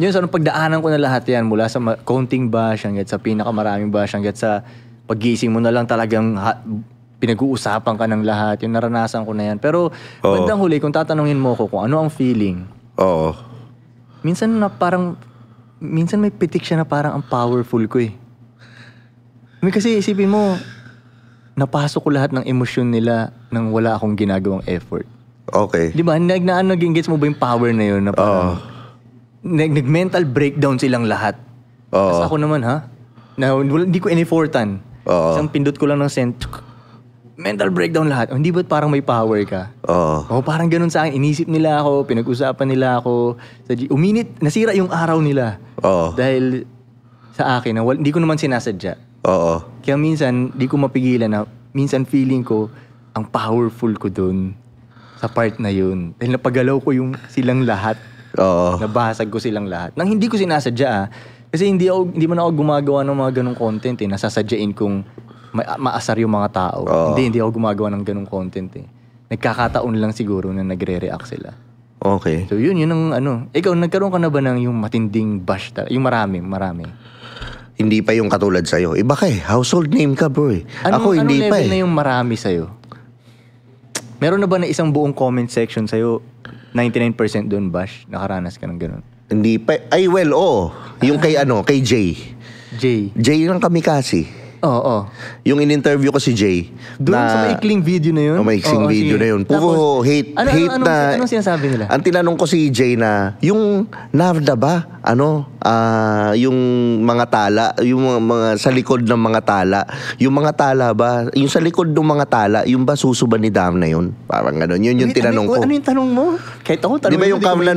yun, so pagdaanan ko na lahat yan mula sa counting bash hanggang sa pinakamaraming bash hanggang sa paggising mo na lang talagang pinag-uusapan ka ng lahat. Yung naranasan ko na yan. Pero bandang huli, kung tatanungin mo ko kung ano ang feeling, minsan may pitik siya na parang ang powerful ko eh. Kasi isipin mo, napasok ko lahat ng emosyon nila nang wala akong ginagawang effort. Okay. Di ba? Nag-gets mo ba yung power na yun? Na parang, nag-mental breakdown silang lahat. Tapos ako naman, hindi ko in-effortan. Isang pindot ko lang ng send. Mental breakdown lahat. Hindi ba't parang may power ka? Parang ganun sa akin. Inisip nila ako, pinag-usapan nila ako. Nasira yung araw nila. Dahil sa akin, hindi ko naman sinasadya. Kaya minsan, di ko mapigilan na, minsan feeling ko, ang powerful ko dun sa part na yun. Dahil napagalaw ko yung silang lahat. Nabasag ko silang lahat. Nang hindi ko sinasadya Kasi hindi man ako gumagawa ng mga ganong content Nasasadyain kong maasar yung mga tao. Hindi ako gumagawa ng ganong content Nagkakataon lang siguro na nagre-react sila. Okay. So yun ang Ikaw, nagkaroon ka na ba ng yung matinding bash Yung marami. Hindi pa yung katulad sa'yo. Iba ka household name ka bro Ako hindi pa Anong level na yung marami sa'yo? Meron na ba na isang buong comment section sa'yo 99% doon bash? Nakaranas ka ng ganun? Hindi pa. Ay well, yung kay Jay. Jay lang kami kasi. Oo. Yung in-interview ko si Jay. Doon sa maikling video na yun? Maikling video na yun. Puro hate na. Anong sinasabi nila? Ang tinanong ko si Jay na, yung Narda ba? Yung mga tala, yung mga sa likod ng mga tala. Yung mga tala ba? Yung sa likod ng mga tala, yung ba susuba ni Dam na yun? Parang gano'n. Yun yung tinanong ko. Ano yung tanong mo? Kahit ako, tanong diba yung kanta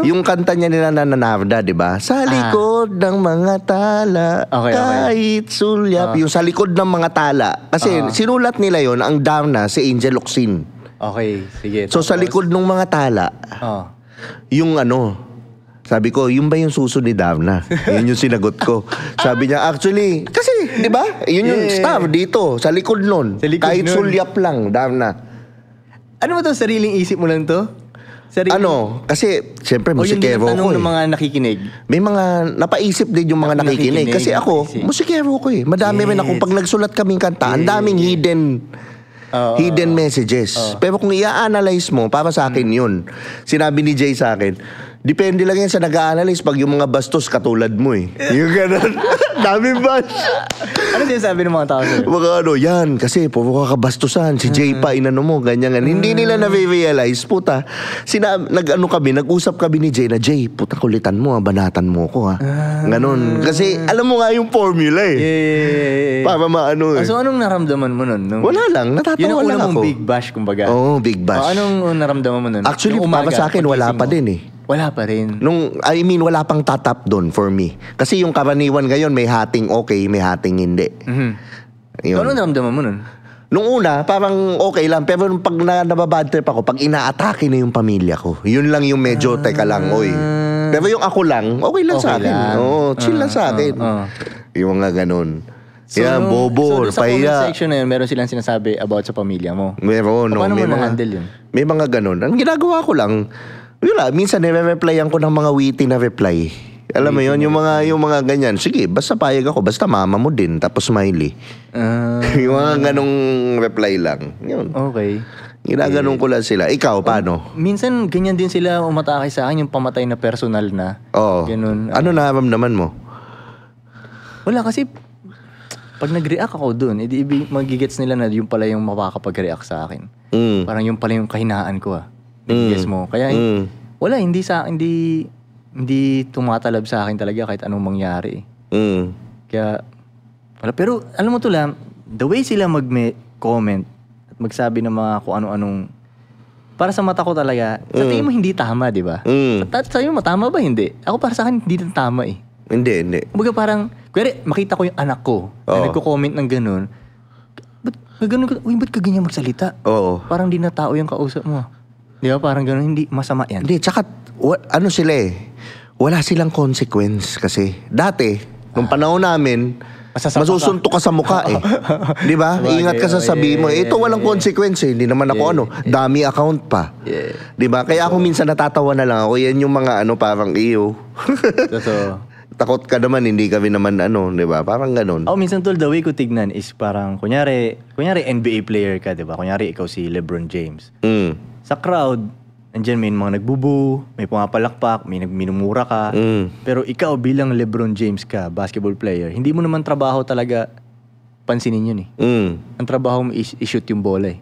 yung kanta niya nila na Narda, diba? Sa likod ng mga tala, kahit sulyap. Yung sa likod ng mga tala. Kasi sinulat nila yon ang Dam na si Angel Locsin. Okay, sige. So sa likod ng mga tala, yung sabi ko, yun ba yung suso ni Davna? Yun yung sinagot ko. Sabi niya, actually, kasi, di ba? Yun yung staff dito, sa likod nun. Kahit sulyap lang, Davna. Ano ba to? Sariling isip mo lang to? Kasi, siyempre, musikero ko ng mga nakikinig. May mga, napaisip din yung mga nakikinig. Kasi ako, musikero ko Madami rin ako, pag nagsulat kaming kanta, ang daming hidden messages. Pero kung i-analyze mo, para sa akin yun. Sinabi ni Jay sa akin, depende lang yan sa nag-a-analyze pag yung mga bastos katulad mo Yung gano'n. Daming bash. Ano sinasabi ng mga tao sa'yo? Mga yan, kasi puro kakabastusan. Si Jay pa, mo, ganyan. Hindi nila na-realize, puta. Nag-usap kami ni Jay na, Jay, puta, kulitan mo, banatan mo ko Ganon. Kasi, alam mo nga yung formula Para maano So, anong naramdaman mo nun? Wala lang, natatawa lang ako. Yun ang unang big bash, kumbaga. Oo, big bash. Anong naramdaman mo nun? Actually, para sa akin, wala pa din Wala pa rin. Wala pang tatap doon for me. Kasi yung karaniwan ngayon, may hating okay, may hating hindi. So, ano naramdaman mo nun? Nung una, parang okay lang. Pero pag nababad trip ako, pag inaatake na yung pamilya ko, yun lang yung medyo, teka lang, Pero yung ako lang, okay lang sa akin. Chill lang sa akin. Yung mga ganun. So, bobo, sa comment section na yun, meron silang sinasabi about sa pamilya mo? Meron, paano mo na-handle yun? May mga ganun. Ang ginagawa ko lang, minsan nire-replyan ko ng mga witty na reply. Alam mo yun, yung mga ganyan. Sige, basta payag ako, basta mama mo din, tapos smiley. Yung mga ganong reply lang. Yun. Okay. Ginaganon ko lang sila. Ikaw, paano? Minsan, ganyan din sila umatake sa akin, yung pamatay na personal na. Ganun. Ano naman mo? Wala, kasi pag nag-react ako dun, magigets nila na yung pala yung makakapag-react sa akin. Parang yung pala yung kahinaan ko Nag-guess mo. Kaya wala, hindi tumatalab sa akin talaga kahit anong mangyari. Kaya, wala. Pero alam mo the way sila mag-comment at magsabi ng mga kung ano-anong, para sa mata ko talaga, sa tingin mo hindi tama, di ba? Sa'yo mo, tama ba? Hindi. Ako para sa akin, hindi tama Hindi. Kumbaga parang, makita ko yung anak ko na nagko-comment ng ganun. Ba't ka ganyan magsalita? Parang di na tao yung kausap mo. Di ba? Parang ganun, hindi masama yan. Hindi, tsaka, sila wala silang consequence kasi. Dati, nung panahon namin, masusuntok ka sa mukha Di ba? Ingat ka sa sabihin mo. Ito walang consequence Hindi naman ako dami account pa. Di ba? Kaya ako minsan natatawa na lang ako. Yan yung mga parang iyo. Takot ka naman, hindi kami naman di ba? Parang ganun. Minsan the way ko tignan is parang, kunyari NBA player ka, di ba? Kunyari ikaw si LeBron James. Sa crowd, andyan may mga nagbubu, may pumapalakpak, may minumura ka. Pero ikaw bilang LeBron James ka, basketball player, hindi mo naman trabaho talaga pansinin yun eh. Ang trabaho mo is i-shoot yung bola eh.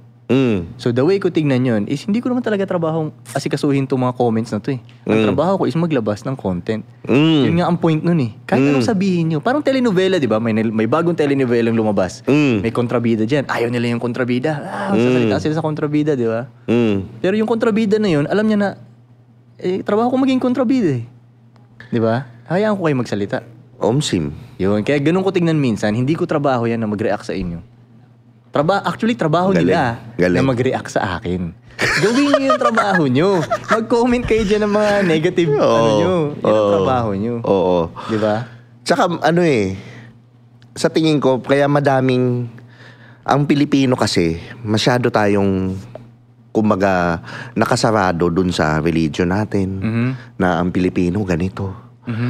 So the way ko tignan yun is hindi ko naman talaga trabaho asikasuhin itong mga comments na to eh. Ang trabaho ko is maglabas ng content. Yun nga ang point nun eh. Kahit anong sabihin nyo. Parang telenovela, di ba? May bagong telenovelang lumabas. May kontrabida dyan. Ayaw nila yung kontrabida. Sasalita sila sa kontrabida, di ba? Pero yung kontrabida na yun, alam niya na, trabaho ko maging kontrabida eh. Di ba? Hayaan ko kayo magsalita. Omsim. Yun. Kaya ganun ko tignan minsan, hindi ko trabaho yan na mag-react sa inyo. Actually, trabaho nila na mag-react sa akin. Gawin niyo yung trabaho nyo. Mag-comment kayo dyan ng mga negative nyo. Yan ang trabaho nyo. Oo. Di ba? Tsaka sa tingin ko, kaya madaming, ang Pilipino kasi, masyado tayong, kumbaga, nakasarado dun sa religion natin, na ang Pilipino ganito.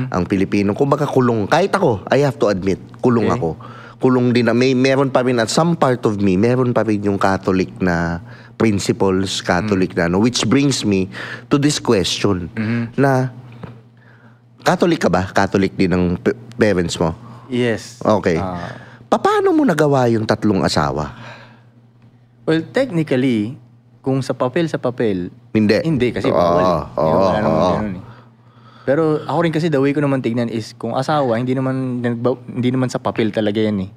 Ang Pilipino, kumbaga kulong. Kahit ako, I have to admit, kulong ako. Kulong din na meron pa rin at some part of me, meron pa rin yung Catholic na principles, Catholic na which brings me to this question na Catholic ka ba? Catholic din ng parents mo? Yes. Okay. Paano mo nagawa yung 3 asawa? Well, technically, kung sa papel, hindi kasi bawal. Wala naman ganun eh. Pero ako rin kasi the way ko naman tignan is kung asawa, hindi naman sa papel talaga yan eh.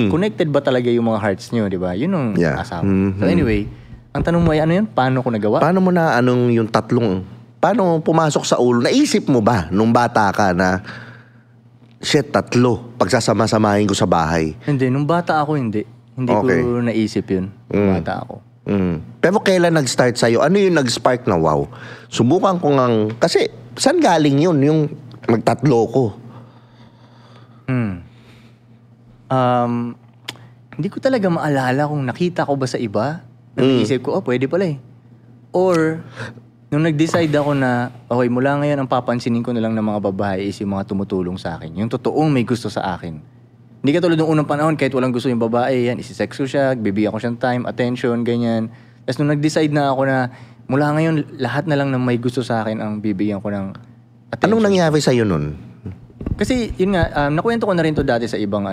Connected ba talaga yung mga hearts nyo, di ba? Yun ang asawa. So anyway, ang tanong mo ay ano yun? Paano ko nagawa? Paano mo na yung 3? Paano pumasok sa ulo? Naisip mo ba nung bata ka na shit, 3 pagsasama-samahin ko sa bahay? Hindi, nung bata ako hindi. Hindi ko naisip yun. Nung bata ako. Pero kailan nag-start sa'yo? Ano yung nag-spark na wow? Subukan ko ngang, kasi saan galing yun? Yung mag-3 ko. Hindi ko talaga maalala kung nakita ko ba sa iba. Naisip ko, pwede pala eh. Or, nung nag-decide ako na, okay, mula ngayon ang papansinin ko na lang ng mga babae is yung mga tumutulong sa akin. Yung totoong may gusto sa akin. Hindi katulad ng unang panahon, kahit walang gusto yung babae, yan, isi-sex ko siya, bibigyan ko siyang time, attention, ganyan. Tapos nung nag-decide na ako na, mula ngayon, lahat na lang ng may gusto sa akin ang bibigyan ko ng attention. Anong nangyari sa'yo nun? Kasi, yun nga, nakwento ko na rin to dati sa ibang,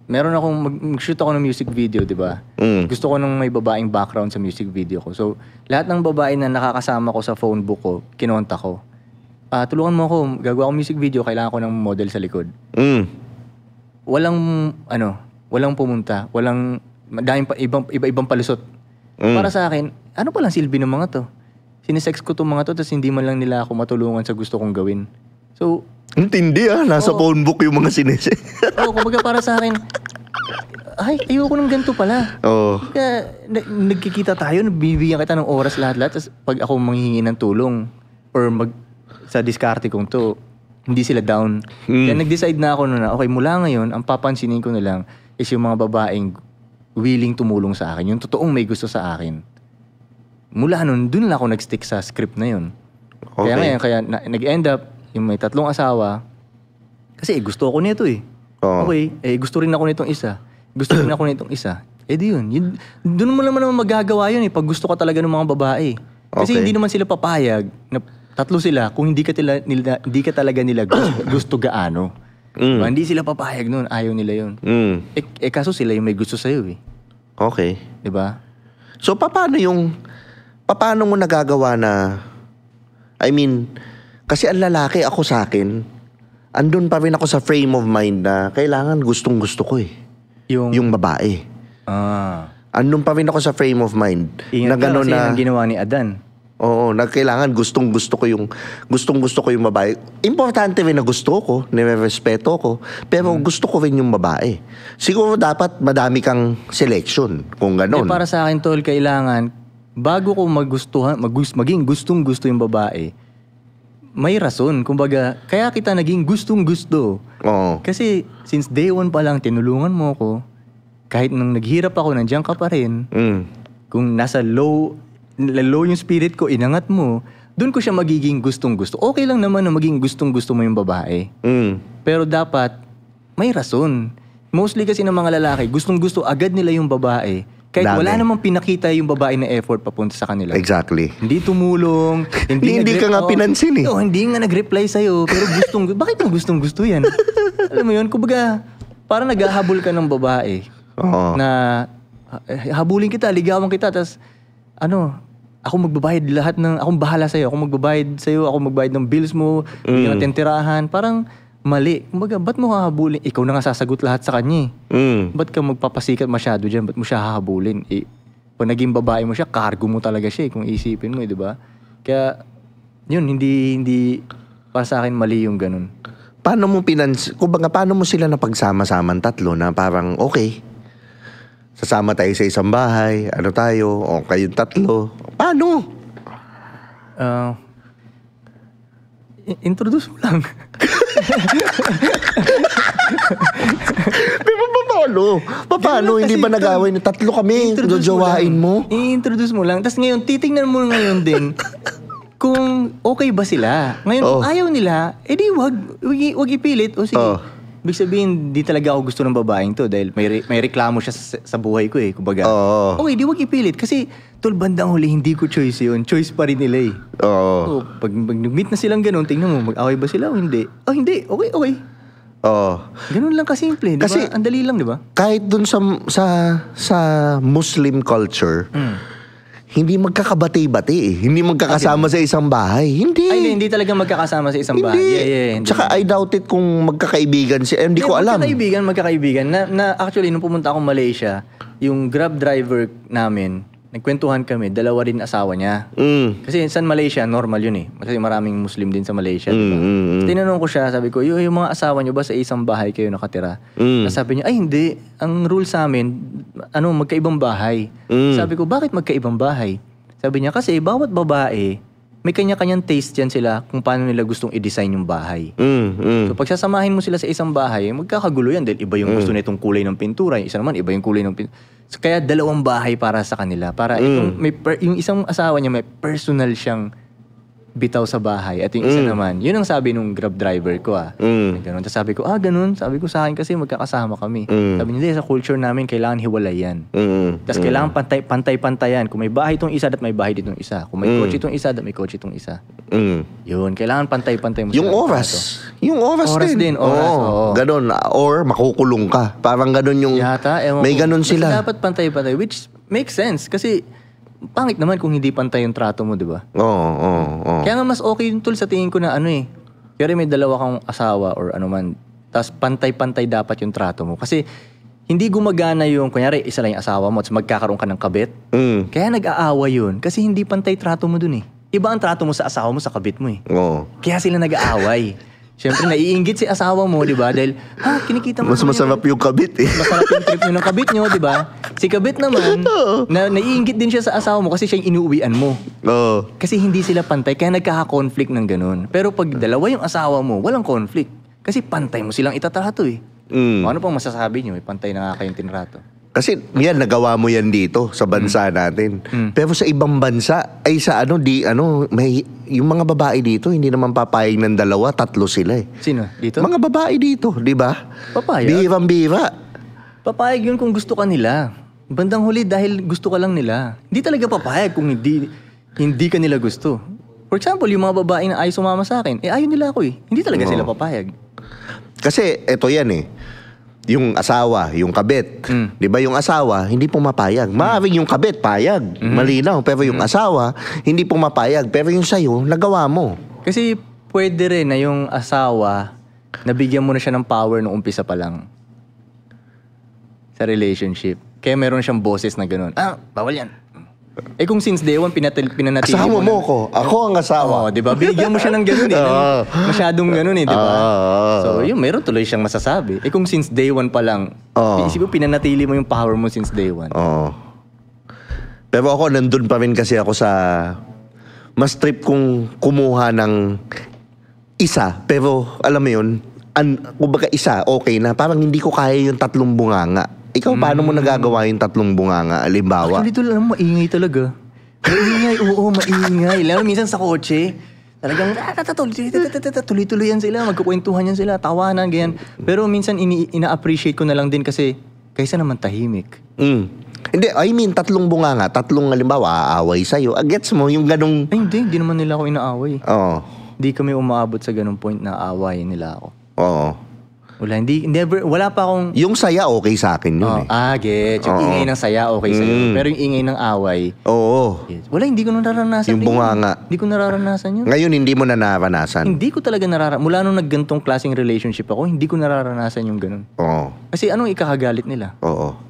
meron akong, mag-shoot ako ng music video, di ba? Gusto ko nung may babaeng background sa music video ko. So, lahat ng babae na nakakasama ko sa phone book ko, kinonta ko. Tulungan mo ako, gagawa akong music video, kailangan ko ng model sa likod. Walang pumunta, iba-ibang palusot. Para sa akin, ano palang silbi ng mga to? Sinisex ko tong mga to, tapos hindi man lang nila ako matulungan sa gusto kong gawin. So, hindi nasa phone book yung mga sinesex. Kumbaga para sa akin, ayoko ng ganito pala. Kaya, nagkikita tayo, bibigyan kita ng oras lahat-lahat, tapos pag ako manghihingi ng tulong, or sa diskarte kong to, hindi sila down. Kaya nag-decide na ako na, okay, mula ngayon, ang papansinin ko na lang is yung mga babaeng willing tumulong sa akin. Yung totoong may gusto sa akin. Mula nun, dun lang ako nag-stick sa script na yun. Okay. Kaya ngayon, nag-end up, yung may 3 asawa, kasi gusto ako nito eh. Okay, gusto rin ako nitong isa. Gusto rin ako nitong isa. Di yun. Dun mo naman magagawa yun eh, pag gusto ka talaga ng mga babae. Kasi hindi naman sila papayag na 3 sila kung hindi ka talaga nila gusto gaano. Diba? Hindi sila papayag nun. Ayaw nila yun. Kaso sila yung may gusto sa'yo eh. Okay. Diba? So, paano mo nagagawa na, kasi ang lalaki ako sa akin, andun pa rin ako sa frame of mind na kailangan gustong-gusto ko eh. Yung babae. Andun pa rin ako sa frame of mind. Ingat ka kasi yung ginawa ni Adan. Oo, kailangan gustong-gusto ko yung babae. Importante rin na gusto ko, nire-respeto ko, pero gusto ko rin yung babae. Siguro dapat madami kang selection kung gano'n. Para sa akin, tol, kailangan bago ko maging gustong-gusto yung babae, may rason. Kumbaga, kaya kita naging gustong-gusto. Oo. Kasi since day 1 pa lang, tinulungan mo ko, kahit nung naghirap ako, nandiyan ka pa rin. Kung nasa low yung spirit ko, inangat mo, doon ko siya magiging gustong-gusto. Okay lang naman na maging gustong-gusto mo yung babae. Pero dapat, may rason. Mostly kasi ng mga lalaki, gustong-gusto agad nila yung babae. Kahit wala namang pinakita yung babae na effort papunta sa kanila. Exactly. Hindi tumulong. Hindi ka nga pinansin eh. Hindi nga nag-reply sa'yo. Pero bakit mo gustong-gusto yan? Alam mo yun, kumbaga, parang naghahabol ka ng babae. Na habulin kita, ligawan kita, tas ako magbabayad lahat ng, akong bahala sa'yo, ako magbabayad ng bills mo, bigyan ng tintirahan, parang mali. Kumbaga, ba't mo hahabulin? Ikaw na nga sasagot lahat sa kanya. Ba't ka magpapasikat masyado dyan? Ba't mo siya hahabulin? Pag naging babae mo siya, cargo mo talaga siya kung isipin mo, di ba? Kaya, yun, hindi, para sa akin, mali yung ganun. Paano mo sila napagsama-samang tatlo na parang, okay, sasama tayo sa isang bahay, o kayong tatlo. Paano? Introduce mo lang. Paano? Hindi ba nag-away na tatlo kami? Jojowain mo? I-introduce mo lang. Tapos ngayon, titingnan mo ngayon din kung okay ba sila. Ngayon, kung ayaw nila, edi wag ipilit. O sige, ibig sabihin, di talaga ako gusto ng babaeng to dahil may reklamo siya sa buhay ko kumbaga. Okay, di wag ipilit. Kasi, bandang huli, hindi ko choice yun. Choice pa rin nila So, pag nag-meet na silang ganun, tingnan mo, mag-away ba sila o hindi? Hindi. Okay. Ganun lang kasimple. Kasi, diba? Ang dali lang, di ba? Kahit dun sa Muslim culture, hindi magkakabati-bati Hindi magkakasama sa isang bahay. Hindi talaga magkakasama sa isang bahay. Tsaka I doubt it kung magkakaibigan siya. Hindi ko alam. Magkakaibigan. Na actually, nung pumunta akong Malaysia, yung Grab driver namin, nagkwentuhan kami, dalawa rin asawa niya. Kasi sa Malaysia, normal yun Kasi maraming Muslim din sa Malaysia, diba? Tinanong ko siya, sabi ko, yung mga asawa niyo ba sa isang bahay kayo nakatira? Sabi niya, hindi. Ang rule sa amin, magkaibang bahay. Sabi ko, bakit magkaibang bahay? Sabi niya, kasi bawat babae, may kanya-kanyang taste yan sila kung paano nila gustong i-design yung bahay. So pag sasamahin mo sila sa isang bahay, magkakagulo yan dahil iba yung gusto nitong kulay ng pintura, isa naman iba yung kulay ng pintura. So, kaya dalawang bahay para sa kanila. Para yung isang asawa niya may personal siyang bitaw sa bahay. At yung isa naman, yun ang sabi nung Grab driver ko Ganun. Tapos sabi ko, ganun. Sabi ko sa akin kasi magkakasama kami. Sabi niya, sa culture namin, kailangan hiwalay yan. Tapos kailangan pantay-pantayan. Kung may bahay itong isa, dapat may bahay ditong isa. Kung may kotse itong isa, dapat may kotse itong isa. Yun, kailangan pantay-pantay mo. Yung oras. Yung oras din. Ganun. Or makukulong ka. Parang ganun yung... Yata, may ganun sila. Dapat pantay-pantay. Which makes sense. Kasi pangit naman kung hindi pantay yung trato mo, di ba? Kaya nga mas okay yung tool sa tingin ko na Kaya may dalawa kang asawa or ano man, tapos pantay-pantay dapat yung trato mo. Kasi hindi gumagana yung, kunyari, isa lang yung asawa mo at magkakaroon ka ng kabit. Kaya nag-aawa yun. Kasi hindi pantay trato mo dun Iba ang trato mo sa asawa mo sa kabit mo Kaya sila nag-aaway. Siyempre, naiinggit si asawa mo, di ba? Dahil, kinikita mo. Mas masarap yung kabit Masarap yung trip nyo ng kabit nyo, di ba? Si kabit naman, naiinggit din siya sa asawa mo kasi siya yung inuuwian mo. Kasi hindi sila pantay, kaya nagkaka-conflict ng ganun. Pero pag dalawa yung asawa mo, walang conflict. Kasi pantay mo silang itatrato Ano pang masasabi nyo? Pantay na nga kayong tinrato. Kasi yan, nagawa mo yan dito sa bansa natin. Pero sa ibang bansa, ay sa may, yung mga babae dito, hindi naman papayag ng dalawa, tatlo sila Sino? Dito? Mga babae dito, di ba? Papayag? Bihirang-bihira. Papayag yun kung gusto ka nila. Bandang huli dahil gusto ka lang nila. Hindi talaga papayag kung hindi ka nila gusto. For example, yung mga babae na ayaw sumama sa akin, ayaw nila ako Hindi talaga sila papayag. Kasi eto yan yung asawa, yung kabit. Di ba yung asawa, hindi pumapayag. Maaaring yung kabit, payag. Malinaw. Pero yung asawa, hindi pumapayag. Pero yung sayo, nagawa mo. Kasi pwede rin na yung asawa, nabigyan mo na siya ng power nung umpisa pa lang. Sa relationship. Kaya meron siyang boses na gano'n. Bawal yan. Kung since day one, pinanatili asawa mo ko. Ako ang asawa. Di ba? Binigyan mo siya ng gano'n Masyadong gano'n di ba? So, yun, meron tuloy siyang masasabi. Kung since day one pa lang, isip mo, pinanatili mo yung power mo since day one. Pero ako, nandun pa rin kasi ako sa... Mas trip kong kumuha ng isa. Pero, alam mo yun, kumbaga isa, okay na. Parang hindi ko kaya yung 3 bunganga. Ikaw, paano mo nagagawa yung 3 bunganga? Halimbawa. Actually, ito lang, maingay talaga. Maingay. Lalo minsan sa kotse, talagang tuloy-tuloy yan sila, magkukwentuhan yan sila, tawanan, ganyan. Pero minsan ina-appreciate ko na lang din kasi kaysa naman tahimik. Hindi, I mean, 3 bunganga, 3 halimbawa, aaway sa'yo. Gets mo, yung ganong... Hindi naman nila ako inaaway. Oo. Hindi kami umaabot sa ganong point na aawayin nila ako. Oo. Wala pa akong... Yung saya, okay sa akin yun eh. Gets. Yung ingay ng saya, okay sa'yo. Pero yung ingay ng away... Oo. Yes. Hindi ko nararanasan. Yung bunganga. Hindi ko nararanasan yun. Ngayon, hindi mo na nararanasan. Hindi ko talaga nararanasan. Mula nung naggantong klaseng relationship ako, hindi ko nararanasan yung ganun. Oo. Kasi anong ikakagalit nila? Oo.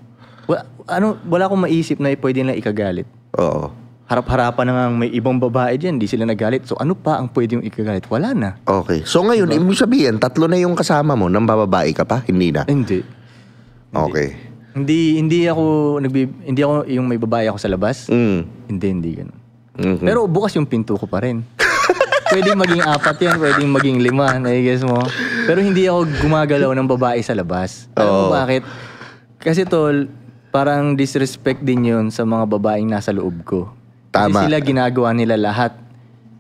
Wala akong maisip na pwede nila ikagalit. Oo. Harap-harapan na nga may ibang babae dyan, di sila nagalit. So ano pa ang pwede yung ikagalit? Wala na. Okay. So ngayon, ibig sabihin, 3 na yung kasama mo, nang bababae ka pa? Hindi na? Hindi. Okay. Hindi ako yung may babae ako sa labas. Hindi ganun. Mm-hmm. Pero bukas yung pinto ko pa rin. Pwedeng maging 4 yan, pwedeng maging 5, na-guess mo. Pero hindi ako gumagalaw ng babae sa labas. Alam mo bakit? Kasi tol, parang disrespect din yun sa mga babaeng nasa loob ko. Tama. Kasi sila ginagawa nila lahat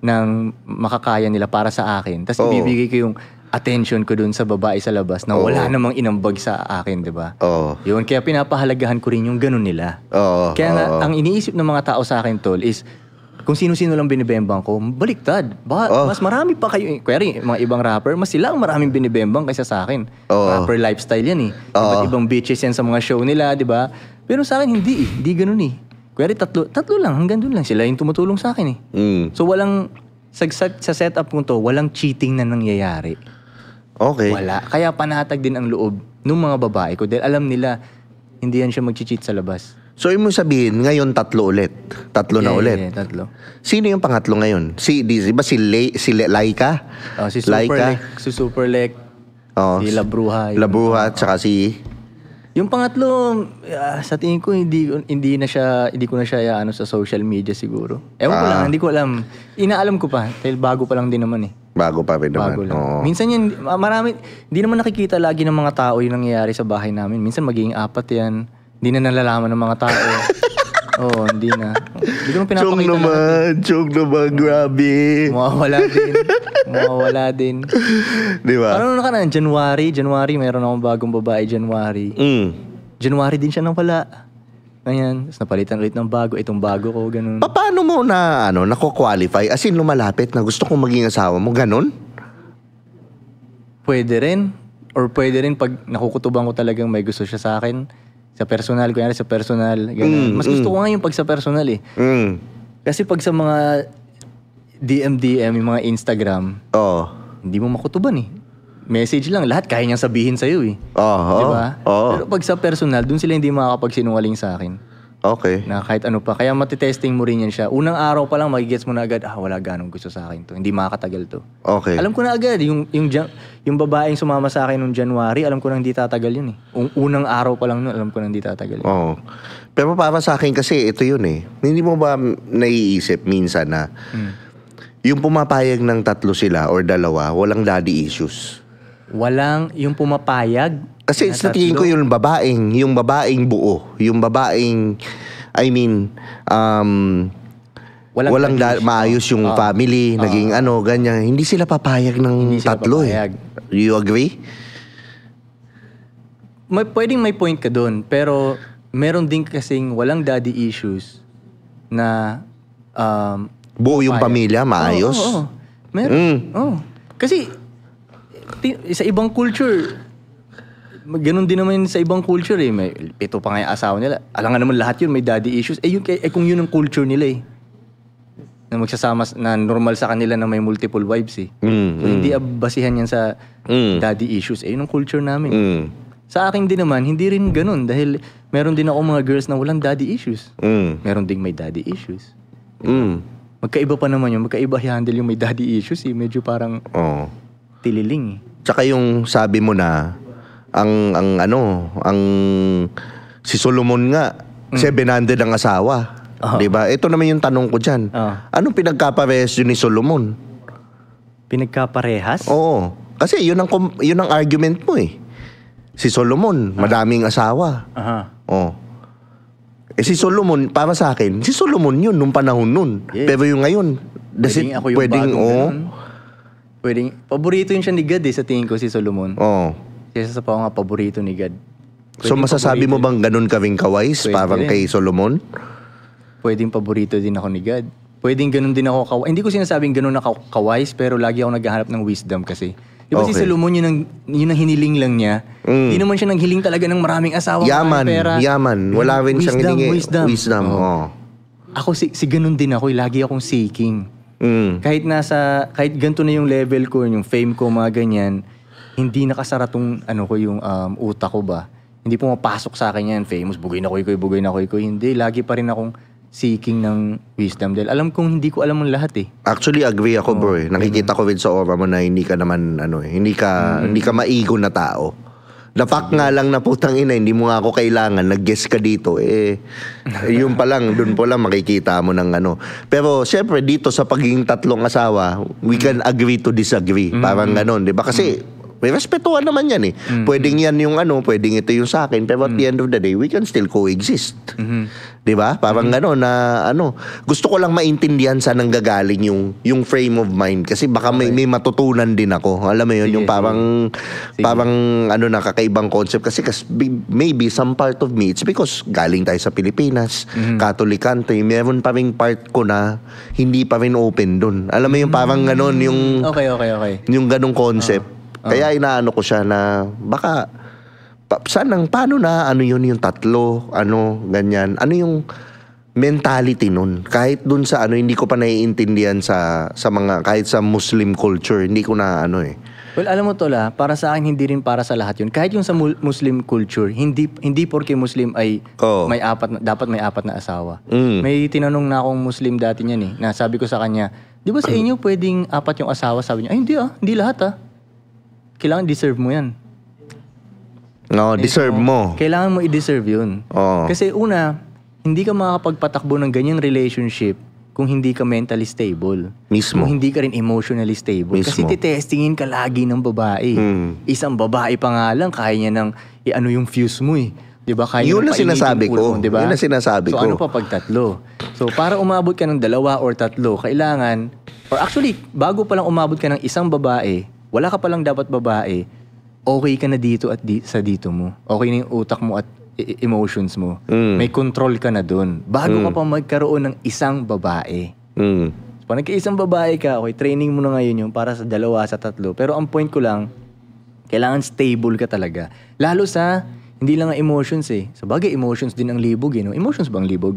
ng makakaya nila para sa akin. Tapos ibibigay ko yung attention ko dun sa babae sa labas na wala namang inambag sa akin, di ba? Yun, kaya pinapahalagahan ko rin yung ganun nila. Kaya nga, ang iniisip ng mga tao sa akin, tol, is kung sino-sino lang binibembang ko, baliktad. Mas marami pa kayo. Kaya mga ibang rapper, mas sila ang maraming binibembang kaysa sa akin. Rapper lifestyle yan eh. Iba't ibang bitches yan sa mga show nila, di ba? Pero sa akin, hindi ganun eh. Kaya tatlo lang, hanggang dun lang. Sila yung tumutulong sa akin eh. So walang, sa setup ko to, walang cheating na nangyayari. Okay. Wala. Kaya panatag din ang loob ng mga babae ko dahil alam nila, hindi yan siya mag-cheat sa labas. So, yung sabihin, ngayon 3 ulit. 3 na ulit. Yeah, 3. Sino yung pangatlo ngayon? Si Laika? Si Superlek. Si La Bruja. La Bruja, tsaka si... Yung pangatlo, sa tingin ko, hindi ko na siya sa social media siguro. Ewan ko lang, hindi ko alam. Inaalam ko pa, dahil bago pa lang din naman eh. Bago pa rin naman. Bago lang. Minsan yan, hindi naman nakikita lagi ng mga tao yung nangyayari sa bahay namin. Minsan magiging 4 yan. Hindi na nalalaman ng mga tao. Hindi na. Hindi ko pinapakita lahat. Chong naman, grabe. Mawawala din. Di ba? Parang nakaraan, January, mayroon akong bagong babae, January. January din siya nang wala. Ngayon, napalitan ulit ng bago. Itong bago ko, ganun. Paano mo nako-qualify? As in, lumalapit na gusto kong maging asawa mo, ganun? Pwede rin. Or pwede rin pag nakukutuban ko talagang may gusto siya sa akin. Sa personal, kunyari sa personal. Ganun. Mas gusto ko nga yung pag sa personal eh. Kasi pag sa mga DM, yung mga Instagram, hindi mo makutuban eh. Message lang, lahat kaya niyang sabihin sa'yo eh. Diba? Pero pag sa personal, dun sila hindi makakapagsinungaling sa akin. Okay. Na kahit ano pa. Kaya matitesting mo rin yan siya. Unang araw pa lang, magigets mo na agad, wala ganong gusto sa akin to. Hindi makakatagal to. Okay. Alam ko na agad, yung babaeng sumama sa akin noong January, alam ko na hindi tatagal yun eh. Unang araw pa lang nun, alam ko na hindi tatagal yun. Pero para sa akin kasi, ito yun eh. Hindi mo ba naiisip minsan na yung pumapayag ng 3 sila or 2, walang daddy issues? Walang yung pumapayag? Kasi sa tingin ko yung babaeng buo, yung babaeng, walang maayos yung family, naging ganyan. Hindi sila papayag ng 3 eh. You agree? Pwedeng may point ka dun, pero meron din kasing walang daddy issues na buo yung pamilya, maayos? Meron. Kasi sa ibang culture, ganun din naman sa ibang culture eh. May 7 pa nga yung asawa nila. Alam nga naman lahat yun, may daddy issues. Kung yun ang culture nila eh. Na magsasama, na normal sa kanila na may multiple wives eh. So hindi basihan yan sa daddy issues. Yun ang culture namin. Sa akin din naman, hindi rin ganun. Dahil meron din ako mga girls na walang daddy issues. Meron ding may daddy issues. Magkaiba pa naman yun. Magkaiba handle yung may daddy issues eh. Medyo parang tililing eh. Tsaka yung sabi mo na si Solomon nga 700 ang asawa. 'Di ba? Ito naman yung tanong ko diyan. Anong pinagkaparehas yun ni Solomon? Pinagkaparehas? Oo. Kasi yun ang argument mo eh. Si Solomon, madaming asawa. Si Solomon, para sa akin, si Solomon yun nung panahon nun. Yes. Pero yung ngayon, pwedeng, paborito yun siya ni God eh, sa tingin ko si Solomon. Kasi sa nga, paborito ni God. So masasabi mo bang ganun ka rin kawais parang kay Solomon? Pwedeng paborito din ako ni God. Pwedeng ganun din ako kawais. Hindi ko sinasabing ganun ako kawais, pero lagi ako naghahanap ng wisdom kasi Di ba si Solomon yun ang hiniling lang niya? Hindi naman siya nanghiling talaga ng maraming asawa, pera. Yaman. Wala rin siyang hiningi. Wisdom. Ako si ganun din ako. Lagi akong seeking. Kahit ganito na yung level ko, yung fame ko, mga ganyan, hindi nakasara tong yung utak ko ba. Hindi pumapasok sa akin yan, famous, bugay na koy. Hindi, lagi pa rin akong seeking ng wisdom dahil alam kong hindi ko alam ang lahat eh. Actually, agree ako bro eh. Nakikita ko rin sa aura mo na hindi ka naman hindi ka maigo na tao. The fact nga lang na putang ina, hindi mo nga ako kailangan, nag-guess ka dito, yun pa lang, dun po lang makikita mo ng Pero syempre dito sa pagiging tatlong asawa, we can agree to disagree. Parang ganon, di ba? Kasi may respetuhan naman yan eh. Pwedeng yan yung pwedeng ito yung sa akin, pero at the end of the day, we can still coexist. Di ba? Parang gano'n na gusto ko lang maintindihan saan nanggagaling yung frame of mind. Kasi baka may matutunan din ako. Alam mo yun, yung parang kakaibang concept. Kasi maybe some part of me, it's because galing tayo sa Pilipinas, Catholic country, meron pa ring part ko na hindi pa rin open dun. Alam mo yung parang gano'n, yung Okay. Yung ganong concept. Kaya inaano ko siya na baka paano na yun yung tatlo, ganyan. Ano yung mentality nun? Kahit dun sa hindi ko pa naiintindihan sa mga, kahit sa Muslim culture, hindi ko na Well, alam mo Tola, para sa akin hindi rin para sa lahat yun. Kahit yung sa Muslim culture, hindi porke Muslim ay dapat may apat na asawa. May tinanong na akong Muslim dati niyan eh, na sabi ko sa kanya, di ba sa inyo pwedeng apat yung asawa? Sabi niya, ay hindi lahat Kailangan deserve mo yan. No, deserve mo. Kailangan mo i-deserve yun. Kasi una, hindi ka makakapagpatakbo ng ganyang relationship kung hindi ka mentally stable. Mismo. Kung hindi ka rin emotionally stable. Mismo. Kasi titestingin ka lagi ng babae. Isang babae pa nga lang, kaya niya ng yung fuse mo eh. Diba? Kaya yun na sinasabi ko. Diba? Yun na sinasabi ko. So ano pa pag tatlo? So para umabot ka ng 2 or 3, kailangan, or actually, bago pa lang umabot ka ng isang babae, wala ka palang dapat babae, okay ka na dito at sa dito mo. Okay na yung utak mo at emotions mo. May control ka na dun. Bago ka pa magkaroon ng isang babae. So, pag nagka-isang babae ka, okay, training mo na ngayon yung para sa 2, sa 3. Pero ang point ko lang, kailangan stable ka talaga. Lalo sa, hindi lang ang emotions eh. Sa bagay, emotions din ang libog eh. No? Emotions ba ang libog?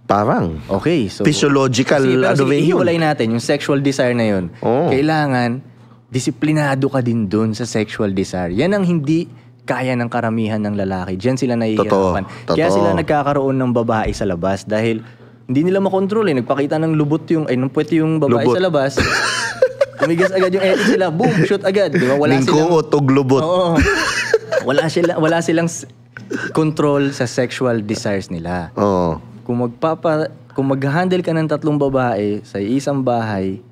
Parang. Okay, so physiological ihiwalay natin, yung sexual desire na yun. Kailangan disiplinado ka din dun sa sexual desire. Yan ang hindi kaya ng karamihan ng lalaki. Diyan sila nahihirapan. Kaya sila nagkakaroon ng babae sa labas dahil hindi nila makontrol eh. Nagpakita ng lubot ng puwet yung babae sa labas. Tumigas agad yung edit sila. Boom! Shoot agad. Diba? Lubot. Oo. Wala silang control sa sexual desires nila. Kung mag-handle ka ng 3 babae sa isang bahay,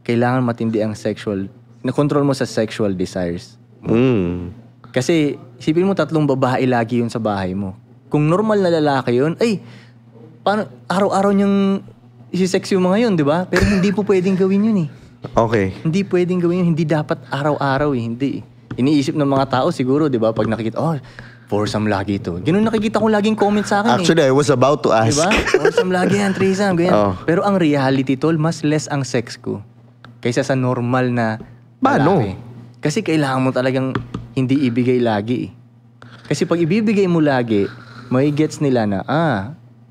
kailangan matindi ang na-control mo sa sexual desires. Kasi, isipin mo 3 babae lagi yun sa bahay mo. Kung normal na lalaki yun, paano, araw-araw niyang isi-sex yung mga yun, di ba? Pero hindi po pwedeng gawin yun eh. Okay. Hindi pwedeng gawin yun. Hindi dapat araw-araw eh. Hindi. Iniisip ng mga tao siguro, di ba? Pag nakikita, foursome lagi ito. Ganun nakikita ko laging comment sa akin. Actually, I was about to ask. Diba? Foursome lagi yan, threesome, ganyan. Pero ang reality, tol, mas less ang sex ko kaysa sa normal na lalaki. Kasi kailangan mo talagang hindi ibigay lagi. Kasi pag ibibigay mo lagi, may gets nila na,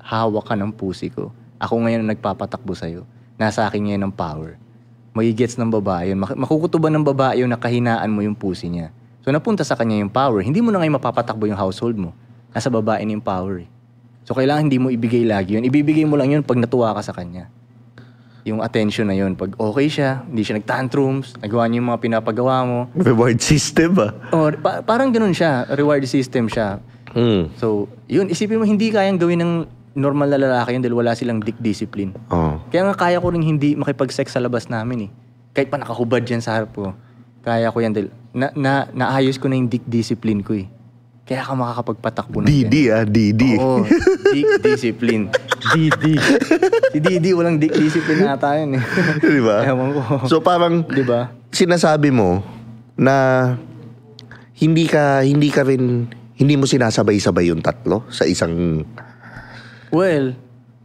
hawak ka ng pusi ko. Ako ngayon ang nagpapatakbo sa'yo. Nasa akin ngayon ang power. May gets ng babae yun. Makukutuban ng babae yun na kahinaan mo yung pusi niya. So napunta sa kanya yung power. Hindi mo na ngayon mapapatakbo yung household mo. Nasa babae na yung power. So kailangan hindi mo ibigay lagi yun. Ibibigay mo lang yun pag natuwa ka sa kanya. Yung attention na yun. Pag okay siya, hindi siya nag-tantrums, nagawa niya yung mga pinapagawa mo. Reward system ba? Parang ganun siya. Reward system siya. So, yun. Isipin mo, hindi kayang gawin ng normal na lalaki yun dahil wala silang dick discipline. Kaya nga kaya ko rin hindi makipag-sex sa labas namin eh. Kahit pa nakahubad dyan sa harap ko. Kaya ko yan dahil naayos ko na yung dick discipline ko eh. Kaya ka makakapagpatakbo na yan. Didi. Oo, dick discipline. Didi. Si Didi, walang dick discipline nata yun eh. Diba? Ewan ko. So parang, diba? Sinasabi mo na hindi mo sinasabay-sabay yung 3 sa isang... Well,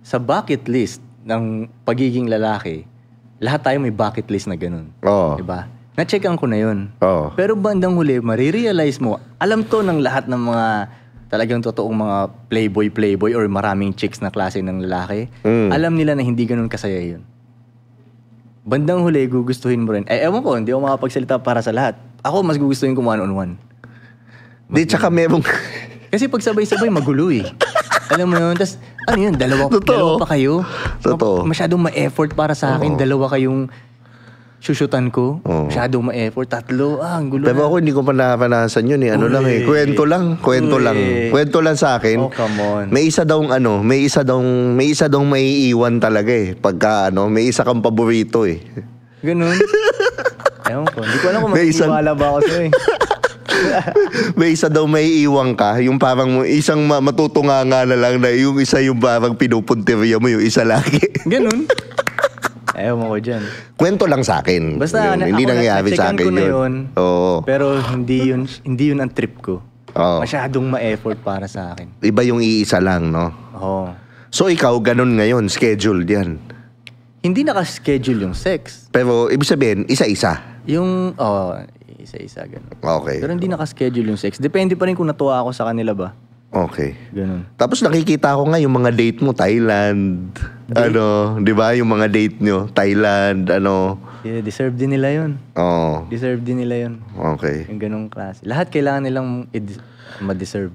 sa bucket list ng pagiging lalaki, lahat tayo may bucket list na ganun. Diba? Na-checkan ko na yun. Oo. Pero bandang huli, marirealize mo, alam to ng lahat ng mga talagang totoong mga playboy or maraming chicks na klase ng lalaki. Alam nila na hindi ganun kasaya yun. Bandang huli, gugustuhin mo rin. Ewan ko, hindi ako makapagsalita para sa lahat. Ako, mas gugustuhin ko one-on-one. Di, tsaka merong... Kasi pag sabay-sabay, magulo eh. Alam mo yun? Tapos, ano yun? Dalawa pa kayo? Totoo. Masyadong ma-effort para sa akin. Dalawa kayong syusyutan ko. Masyadong ma-effort. Tatlo. Ang gulo. Pero ako hindi ko pa napanasan yun eh. Ano lang eh. Kwento lang. Kwento lang sa akin. Oh, come on. May isa daw maiiwan talaga eh. Pagka may isa kang paborito eh. Ganun. Ewan ko. Hindi ko alam kung magtiwala ba ako sa'yo eh. May isa daw may iwang ka, yung parang isang matutunganga na lang na yung isa yung parang pinupunteriya mo, yung isa lagi. Ganun. Ewan ko dyan. Kwento lang sa akin. Basta hindi nangyayari sa akin yun. Oo. Pero hindi yun ang trip ko. Oo. Masyadong ma-effort para sa akin. Iba yung iisa lang, no? Oo. So ikaw, ganun ngayon, scheduled yan. Hindi naka-schedule yung sex. Pero ibig sabihin, isa-isa. Yung, isa-isa, ganun. Okay. Pero hindi naka-schedule yung sex. Depende pa rin kung natuwa ako sa kanila ba. Okay. Ganun. Tapos nakikita ko nga yung mga date mo, Thailand. Di ba? Yung mga date nyo, Thailand, Yeah, deserve din nila yun. Oo. Deserve din nila yun. Okay. Yung ganung klase. Lahat kailangan nilang ma-deserve.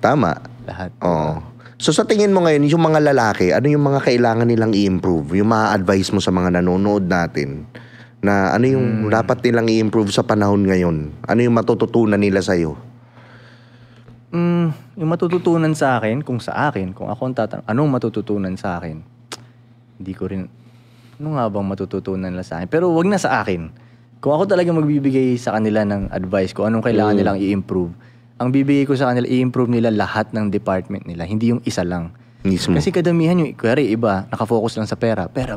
Tama. Lahat. Oo. So sa tingin mo ngayon, yung mga lalaki, ano yung mga kailangan nilang i-improve? Yung mga advice mo sa mga nanonood natin na ano yung dapat nilang i-improve sa panahon ngayon? Ano yung matututunan nila sa'yo? Yung matututunan sa akin, kung ako ang tatanong, anong matututunan sa akin? Hindi ko rin, ano nga bang matututunan nila sa akin? Pero wag na sa akin. Kung ako talaga magbibigay sa kanila ng advice ko, anong kailangan nilang i-improve, ang bibigay ko sa kanila, i-improve nila lahat ng department nila, hindi yung isa lang. Mismo. Kasi kadamihan yung, kuwari iba, nakafocus lang sa pera. Pera.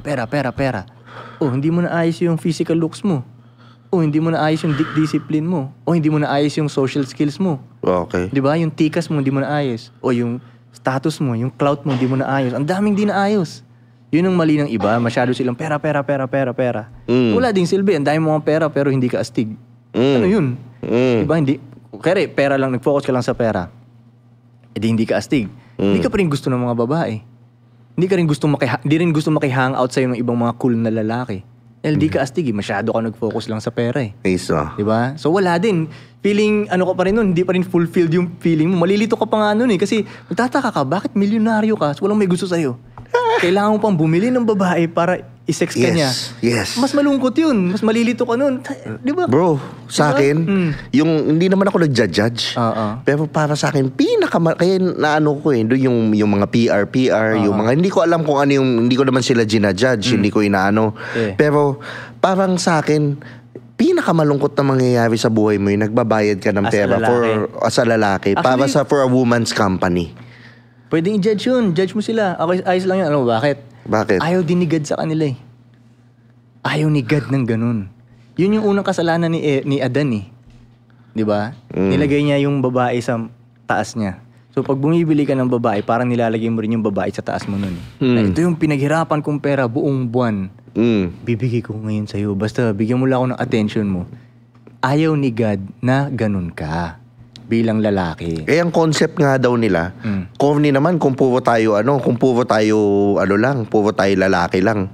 Oh, hindi mo na ayos yung physical looks mo. Oh, hindi mo na ayos yung discipline mo. Oh, hindi mo na ayos yung social skills mo. Okay. 'Di ba? Yung tikas mo hindi mo na ayos. O yung status mo, yung clout mo hindi mo na ayos. Ang daming di na ayos. Yun ang mali ng iba. Masyado silang pera. Wala ding silbi. Ang dami mo ng pera pero hindi ka astig. Ano yun? 'Di ba? Hindi. Kaya pera lang, nag-focus ka lang sa pera. Eh di hindi ka astig. Hindi ka pa rin gusto ng mga babae. Hindi rin gusto maki-hangout sa'yo ng ibang mga cool na lalaki. Di ka astig, masyado ka nag-focus lang sa pera eh. Isa. Diba? So wala din. Feeling, ka pa rin nun, hindi pa rin fulfilled yung feeling mo. Malilito ka pa nga nun eh. Kasi magtataka ka, bakit milyonaryo ka? So walang may gusto sa'yo. Kailangan mo pang bumili ng babae para i-sex ka niya. Yes. Mas malungkot yun. Mas malilito ka nun. Diba? Bro, sa akin, yung hindi naman ako nagja-judge. Pero para sa akin, kaya naano ko doon yung mga PR, yung mga, hindi ko alam kung ano yung, hindi ko naman sila ginajudge, hindi ko inaano. Pero parang sa akin, pinakamalungkot na mangyayari sa buhay mo yung nagbabayad ka ng pera as a lalaki. Actually, para for a woman's company. Pwedeng i-judge yun. Judge mo sila. Ayos lang yun. Alam mo bakit? Bakit? Ayaw din ni God sa kanila eh. Ayaw ni God ng ganun. Yun yung unang kasalanan ni Adan eh. Diba? Nilagay niya yung babae sa taas niya. So pag bumibili ka ng babae, parang nilalagay mo rin yung babae sa taas mo nun. Na ito yung pinaghirapan kong pera buong buwan. Bibigay ko ngayon sa'yo. Basta bigyan mo lang ako ng attention mo. Ayaw ni God na ganun ka. Bilang lalaki. Ang concept nga daw nila, corny naman kung puro tayo lalaki lang.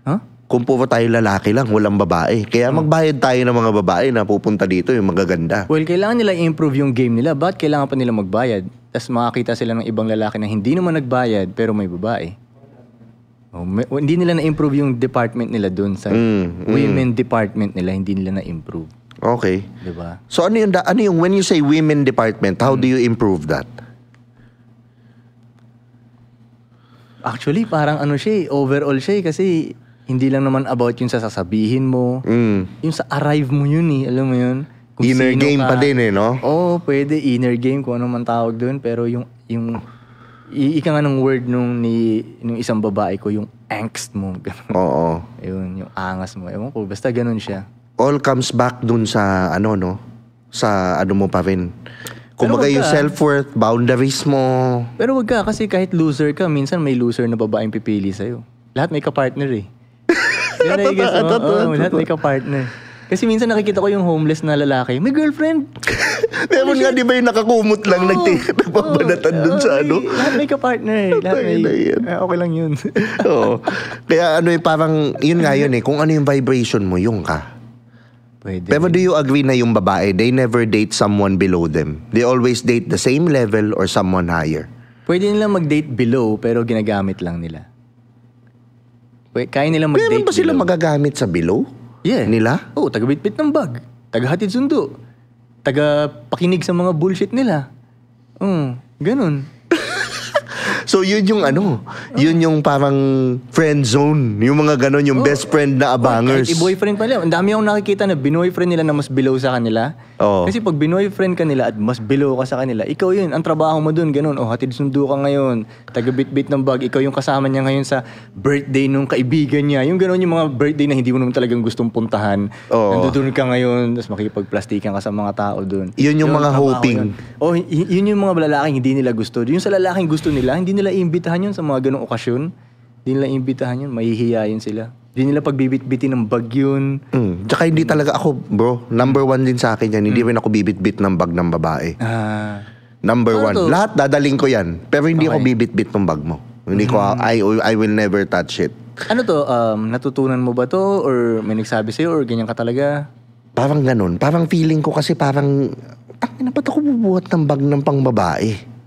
Huh? Kung puro tayo lalaki lang, walang babae. Kaya magbayad tayo ng mga babae na pupunta dito, yung magaganda. Well, kailangan nila i-improve yung game nila. Ba't kailangan pa nila magbayad? Tapos makakita sila ng ibang lalaki na hindi naman nagbayad pero may babae. Hindi nila na-improve yung department nila dun sa women department nila, hindi nila na-improve. Okay. Diba? So ano yung when you say women department, how do you improve that? Actually, parang overall siya kasi hindi lang naman about yung sasabihin mo. Yung sa arrive mo yun eh, alam mo yun? Kung inner game pa din eh, no? Oo, pwede inner game kung ano man tawag doon, pero yung ika nga ng word nung isang babae ko, yung angst mo. Ganun. Oo. Ayun, yung angas mo. Ewan ko, basta ganun siya. All comes back dun sa sa mo pa rin. Kumbaga yung self-worth, boundaries mo. Pero wag ka, kasi kahit loser ka, minsan may loser na babaeng pipili sa'yo. Lahat may ka-partner eh. Lahat may ka-partner. Kasi minsan nakikita ko yung homeless na lalaki, may girlfriend. Meron nga, di ba yung nakakumot lang, nagpapanatan dun sa ano? Lahat may kapartner. Lahat may, okay lang yun. Oo. Kaya ano parang, yun nga yun kung ano yung vibration mo, yung ka. Pwede. Pero do you agree na yung babae, they never date someone below them? They always date the same level or someone higher? Pwede nilang mag-date below, pero ginagamit lang nila. Kaya nilang mag-date Meron ba sila below. magagamit sa below? Yeah. Nila? Oo, taga-bitbit ng bag. Taga-hatid sundo. Taga-pakinig sa mga bullshit nila. Ganun. So yun yung yun yung parang friend zone. Yung mga ganon, yung best friend na abangers. Kahit i-boyfriend pa nila. Ang dami akong nakikita na binoyfriend nila na mas below sa kanila. Oo. Kasi pag binoyfriend ka nila at mas below ka sa kanila, ikaw yun. Ang trabaho mo dun, ganun. Hatid sundo ka ngayon. Taga-bit-bit ng bag. Ikaw yung kasama niya ngayon sa birthday nung kaibigan niya. Yung ganun yung mga birthday na hindi mo naman talagang gustong puntahan. Oo. Nandun ka ngayon, tapos makipagplastikan ka sa mga tao dun. Yun yung mga trabaho hoping. yun yung mga lalaking hindi nila gusto. Yung sa lalaking gusto nila, hindi nila iimbitahan yun sa mga ganung okasyon. Hindi nila iimbitahan yun, mahihiyayin sila. Hindi nila pagbibit-bitin ng bag yun. Tsaka hindi talaga ako, bro. Number 1 din sa akin yan. Hindi rin ako bibit-bit ng bag ng babae. Number 1. Lahat dadaling ko yan. Pero hindi ako bibit-bit ng bag mo. Hindi ko, I will never touch it. Ano to? Natutunan mo ba to? Or may nagsabi sa'yo? Or ganyan ka talaga? Parang ganun. Parang feeling ko kasi parang, tangina, ba't ako bubuhat ng bag ng pang babae?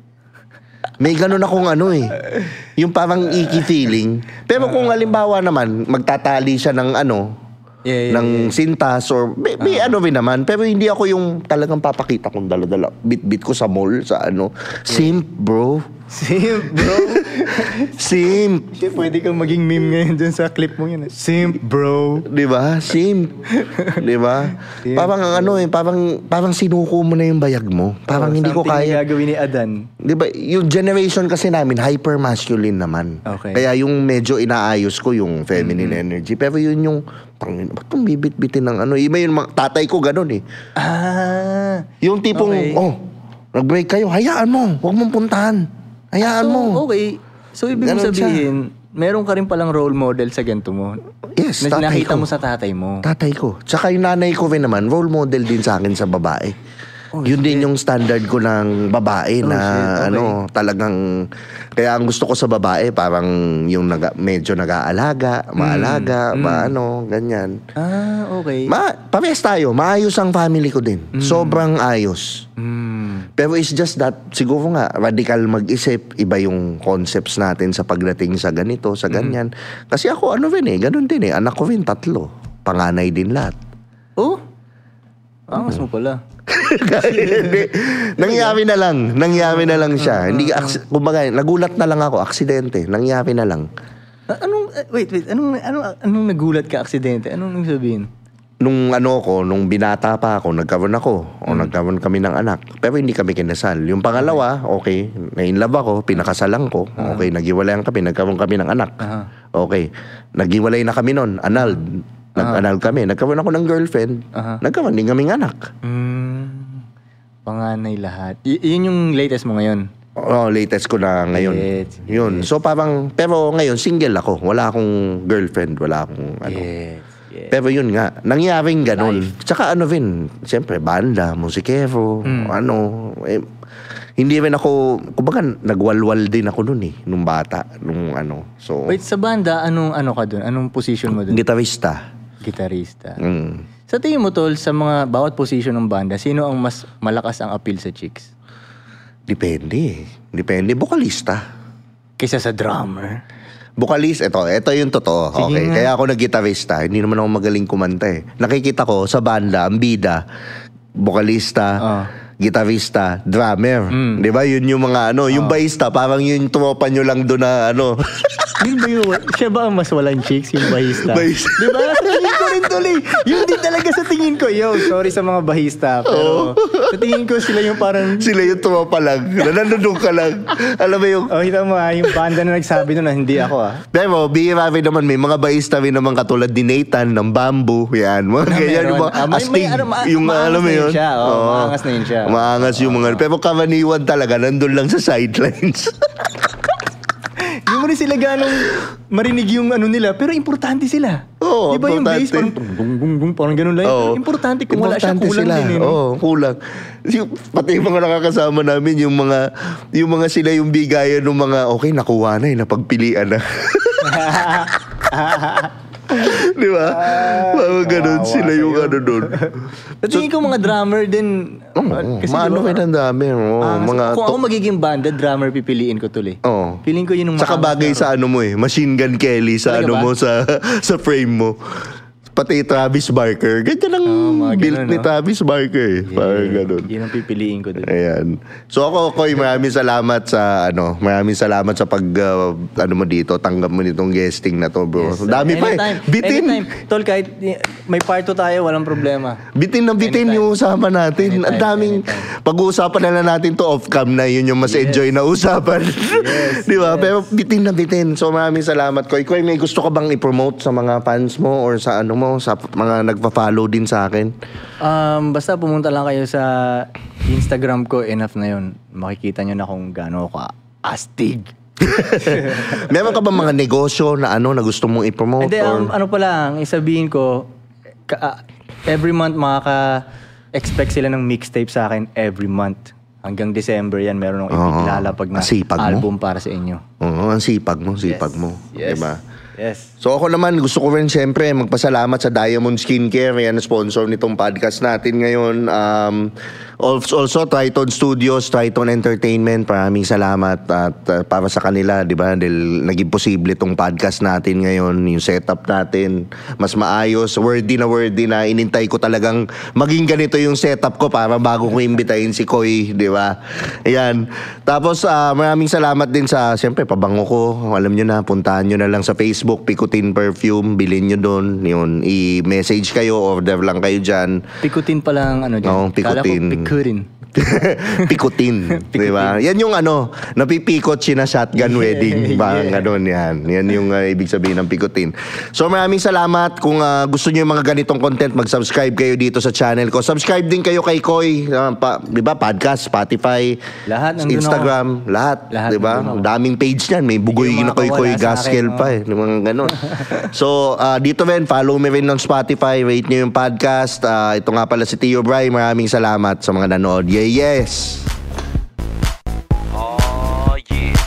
May ganun akong yung parang icky feeling. Pero kung halimbawa naman, magtatali siya ng ng sintas or may rin naman. Pero hindi ako yung talagang papakita kong dala-dala. Bit-bit ko sa mall, sa Simp, bro. Simp, bro. Simp. Pwede kang maging meme ngayon dun sa clip mo yun. Simp, bro. Diba? Simp. Diba? Parang parang sinuko mo na yung bayag mo. Parang hindi ko kaya. Something gagawin ni Adan. Diba? Yung generation kasi namin, hyper-masculine naman. Okay. Kaya yung medyo inaayos ko yung feminine energy. Pero yun yung, ba't itong bibit-bitin ng Iba yung tatay ko ganun Yung tipong, nag-break kayo, hayaan mo. Huwag mong puntahan. Hayaan mo. Okay. So, ibig mo sabihin, meron ka rin palang role model sa ganito mo. Yes, na tatay nakita ko. mo sa tatay mo. Tatay ko. Tsaka yung nanay ko rin naman, role model din sa akin sa babae. Yun din yung standard ko ng babae na talagang, kaya ang gusto ko sa babae parang yung medyo nag-aalaga, maalaga, ganyan. Okay. Parehas tayo, maayos ang family ko din. Sobrang ayos. Pero it's just that, siguro nga, radical mag-isip, iba yung concepts natin sa pagdating sa ganito, sa ganyan. Kasi ako ganun din anak ko rin 3, panganay din lahat. Mas mo pala. Nangyari na lang siya. Hindi kumbaga nagulat na lang ako, aksidente. Nangyari na lang. Anong nagulat ka aksidente? Anong sabihin? Nung nung binata pa ako, nagkaroon nagkaroon kami ng anak. Pero hindi kami kinasal. Yung pangalawa, okay, na-inlove ako, pinakasalan ko. Okay, naghiwalayan kami, nagkaroon kami ng anak. Okay, naghiwalay na kami noon, annulled. Nag-anal kami. Nagkaroon ako ng girlfriend. Nagkaroon din kaming anak. Panganay lahat. Yun yung latest mo ngayon? Latest ko na ngayon. Yun. So parang, pero ngayon, single ako. Wala akong girlfriend. Wala akong Pero yun nga, nangyaring ganun. Tsaka rin, siyempre, banda, musikero, hindi rin ako, kumbaga, nagwalwal din ako nun nung bata, so. Wait, sa banda, anong ka dun? Anong position mo dun? Gitarista. Sa tingin mo, Tol, sa mga bawat position ng banda, sino ang mas malakas ang appeal sa chicks? Depende. Vocalista. Kaysa sa drummer? Vocalist, ito yung totoo. Sige okay, nga. kaya ako nag-gitarista. Hindi naman ako magaling kumanta Nakikita ko sa banda, ang bida, vocalista, gitarista, drummer. Di ba? Yun yung mga yung bahista, parang yung tropa nyo lang doon na Yun ba yung, siya ba ang mas walang chicks, yung bahista? Bahista. Di ba? Sa tingin ko rin tuloy. Yun din talaga sa tingin ko. Sorry sa mga bahista. Pero sa tingin ko sila yung parang... Sila yung tropa lang. Nananunod ka lang. Alam mo yung... kita mo yung banda na nagsabi nun na hindi ako Pero, bihira rin naman. May mga bahista rin naman katulad ni Nathan ng Bamboo. Yan. Mga ganyan. Yung mga astig. Yung alam mo yun. Maangas na yun siya. Maangas yung mga... Pero karaniwan talaga. Nandun lang sa sidelines. Hindi mo mo na sila ganong marinig yung ano nila, pero importante sila. Oo, diba yung bass, parang ganun lang. Pero importante, kung wala siya, kulang sila. din. Oo, kulang. Pati yung mga nakakasama namin, yung mga sila yung bigayan ng mga, okay, nakuha na napagpilian na. Di ba? Mga ganun sila yung ano doon. Sa tingin ko mga drummer din. Maano kayo ng dami. Kung ako magiging banda, drummer pipiliin ko tuloy. Feeling ko yun yung saka bagay sa ano mo Machine Gun Kelly sa ano mo, sa frame mo. Pati Travis Barker. Ganyan ang build ni Travis Barker. Parang ganun. Yun ang pipiliin ko din. Ayan. So ako, Koy, maraming salamat sa pag ano mo dito, tanggap mo nitong guesting na to, bro. Yes, dami pa Bitin. Anytime. Tol, kahit may part 2 tayo, walang problema. Bitin na bitin yung usapan natin. Ang daming pag-uusapan na natin to off-cam na, yun yung mas enjoy na usapan. Yes. Di ba? Pero bitin na bitin. So maraming salamat, Koy. Koy, may gusto ka bang i-promote sa mga fans mo or sa ano mo, sa mga nagpa-follow din sa akin? Basta pumunta lang kayo sa Instagram ko, enough na yun. Makikita nyo na kung gaano ka astig. Meron ka ba mga negosyo na na gusto mong i-promote? Hindi, ano pa lang, isabihin ko, every month makaka-expect sila ng mixtape sa akin every month. Hanggang December yan, meron ng ilalapag na album para sa inyo. Oo, ang sipag mo. Yes. Diba? Yes. So ako naman, gusto ko rin siyempre magpasalamat sa Diamond Skincare. Yan ang sponsor nitong podcast natin ngayon. Also, Triton Studios, Triton Entertainment, maraming salamat at para sa kanila, di ba? Dahil naging posible itong podcast natin ngayon, yung setup natin, mas maayos, worthy na inintay ko talagang maging ganito yung setup ko para bago ko imbitahin si Koy, di ba? Ayan. Tapos, maraming salamat din sa, siyempre, pabango ko. Alam nyo na, puntahan nyo na lang sa Facebook, Picotin Perfume, bilhin nyo doon. Yun, i-message kayo, order lang kayo dyan. Picotin pa lang, ano dyan? Oo, Picotin. Picotin. Pikutin, di ba? Yan yung napipikot siya na shotgun wedding. Bang ganun yan. Yan yung ibig sabihin ng pikutin. So maraming salamat. Kung gusto niyo yung mga ganitong content, mag-subscribe kayo dito sa channel ko. Subscribe din kayo kay Koy, di ba? Podcast, Spotify, lahat, Instagram, lahat, di ba? Daming page niyan. May bugoy na Koy Gaskel pa eh. Mga ganun. So dito rin, follow me rin ng Spotify, rate niyo yung podcast. Ito nga pala si Tio Bry. Maraming salamat sa mga nanood. Yes. Oh yeah.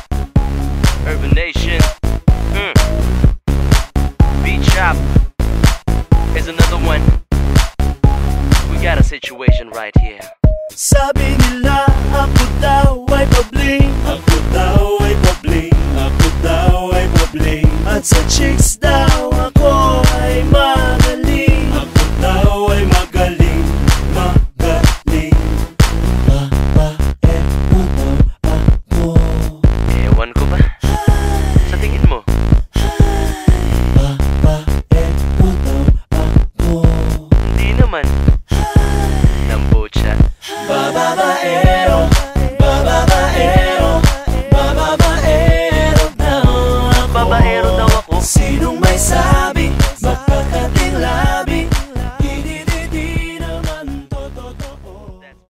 Urban Nation. Beat Shop is another one. We got a situation right here. Sabi nila ako daw ay pabling, ako daw ay pabling, ako daw ay pabling, at sa chicks daw ako ay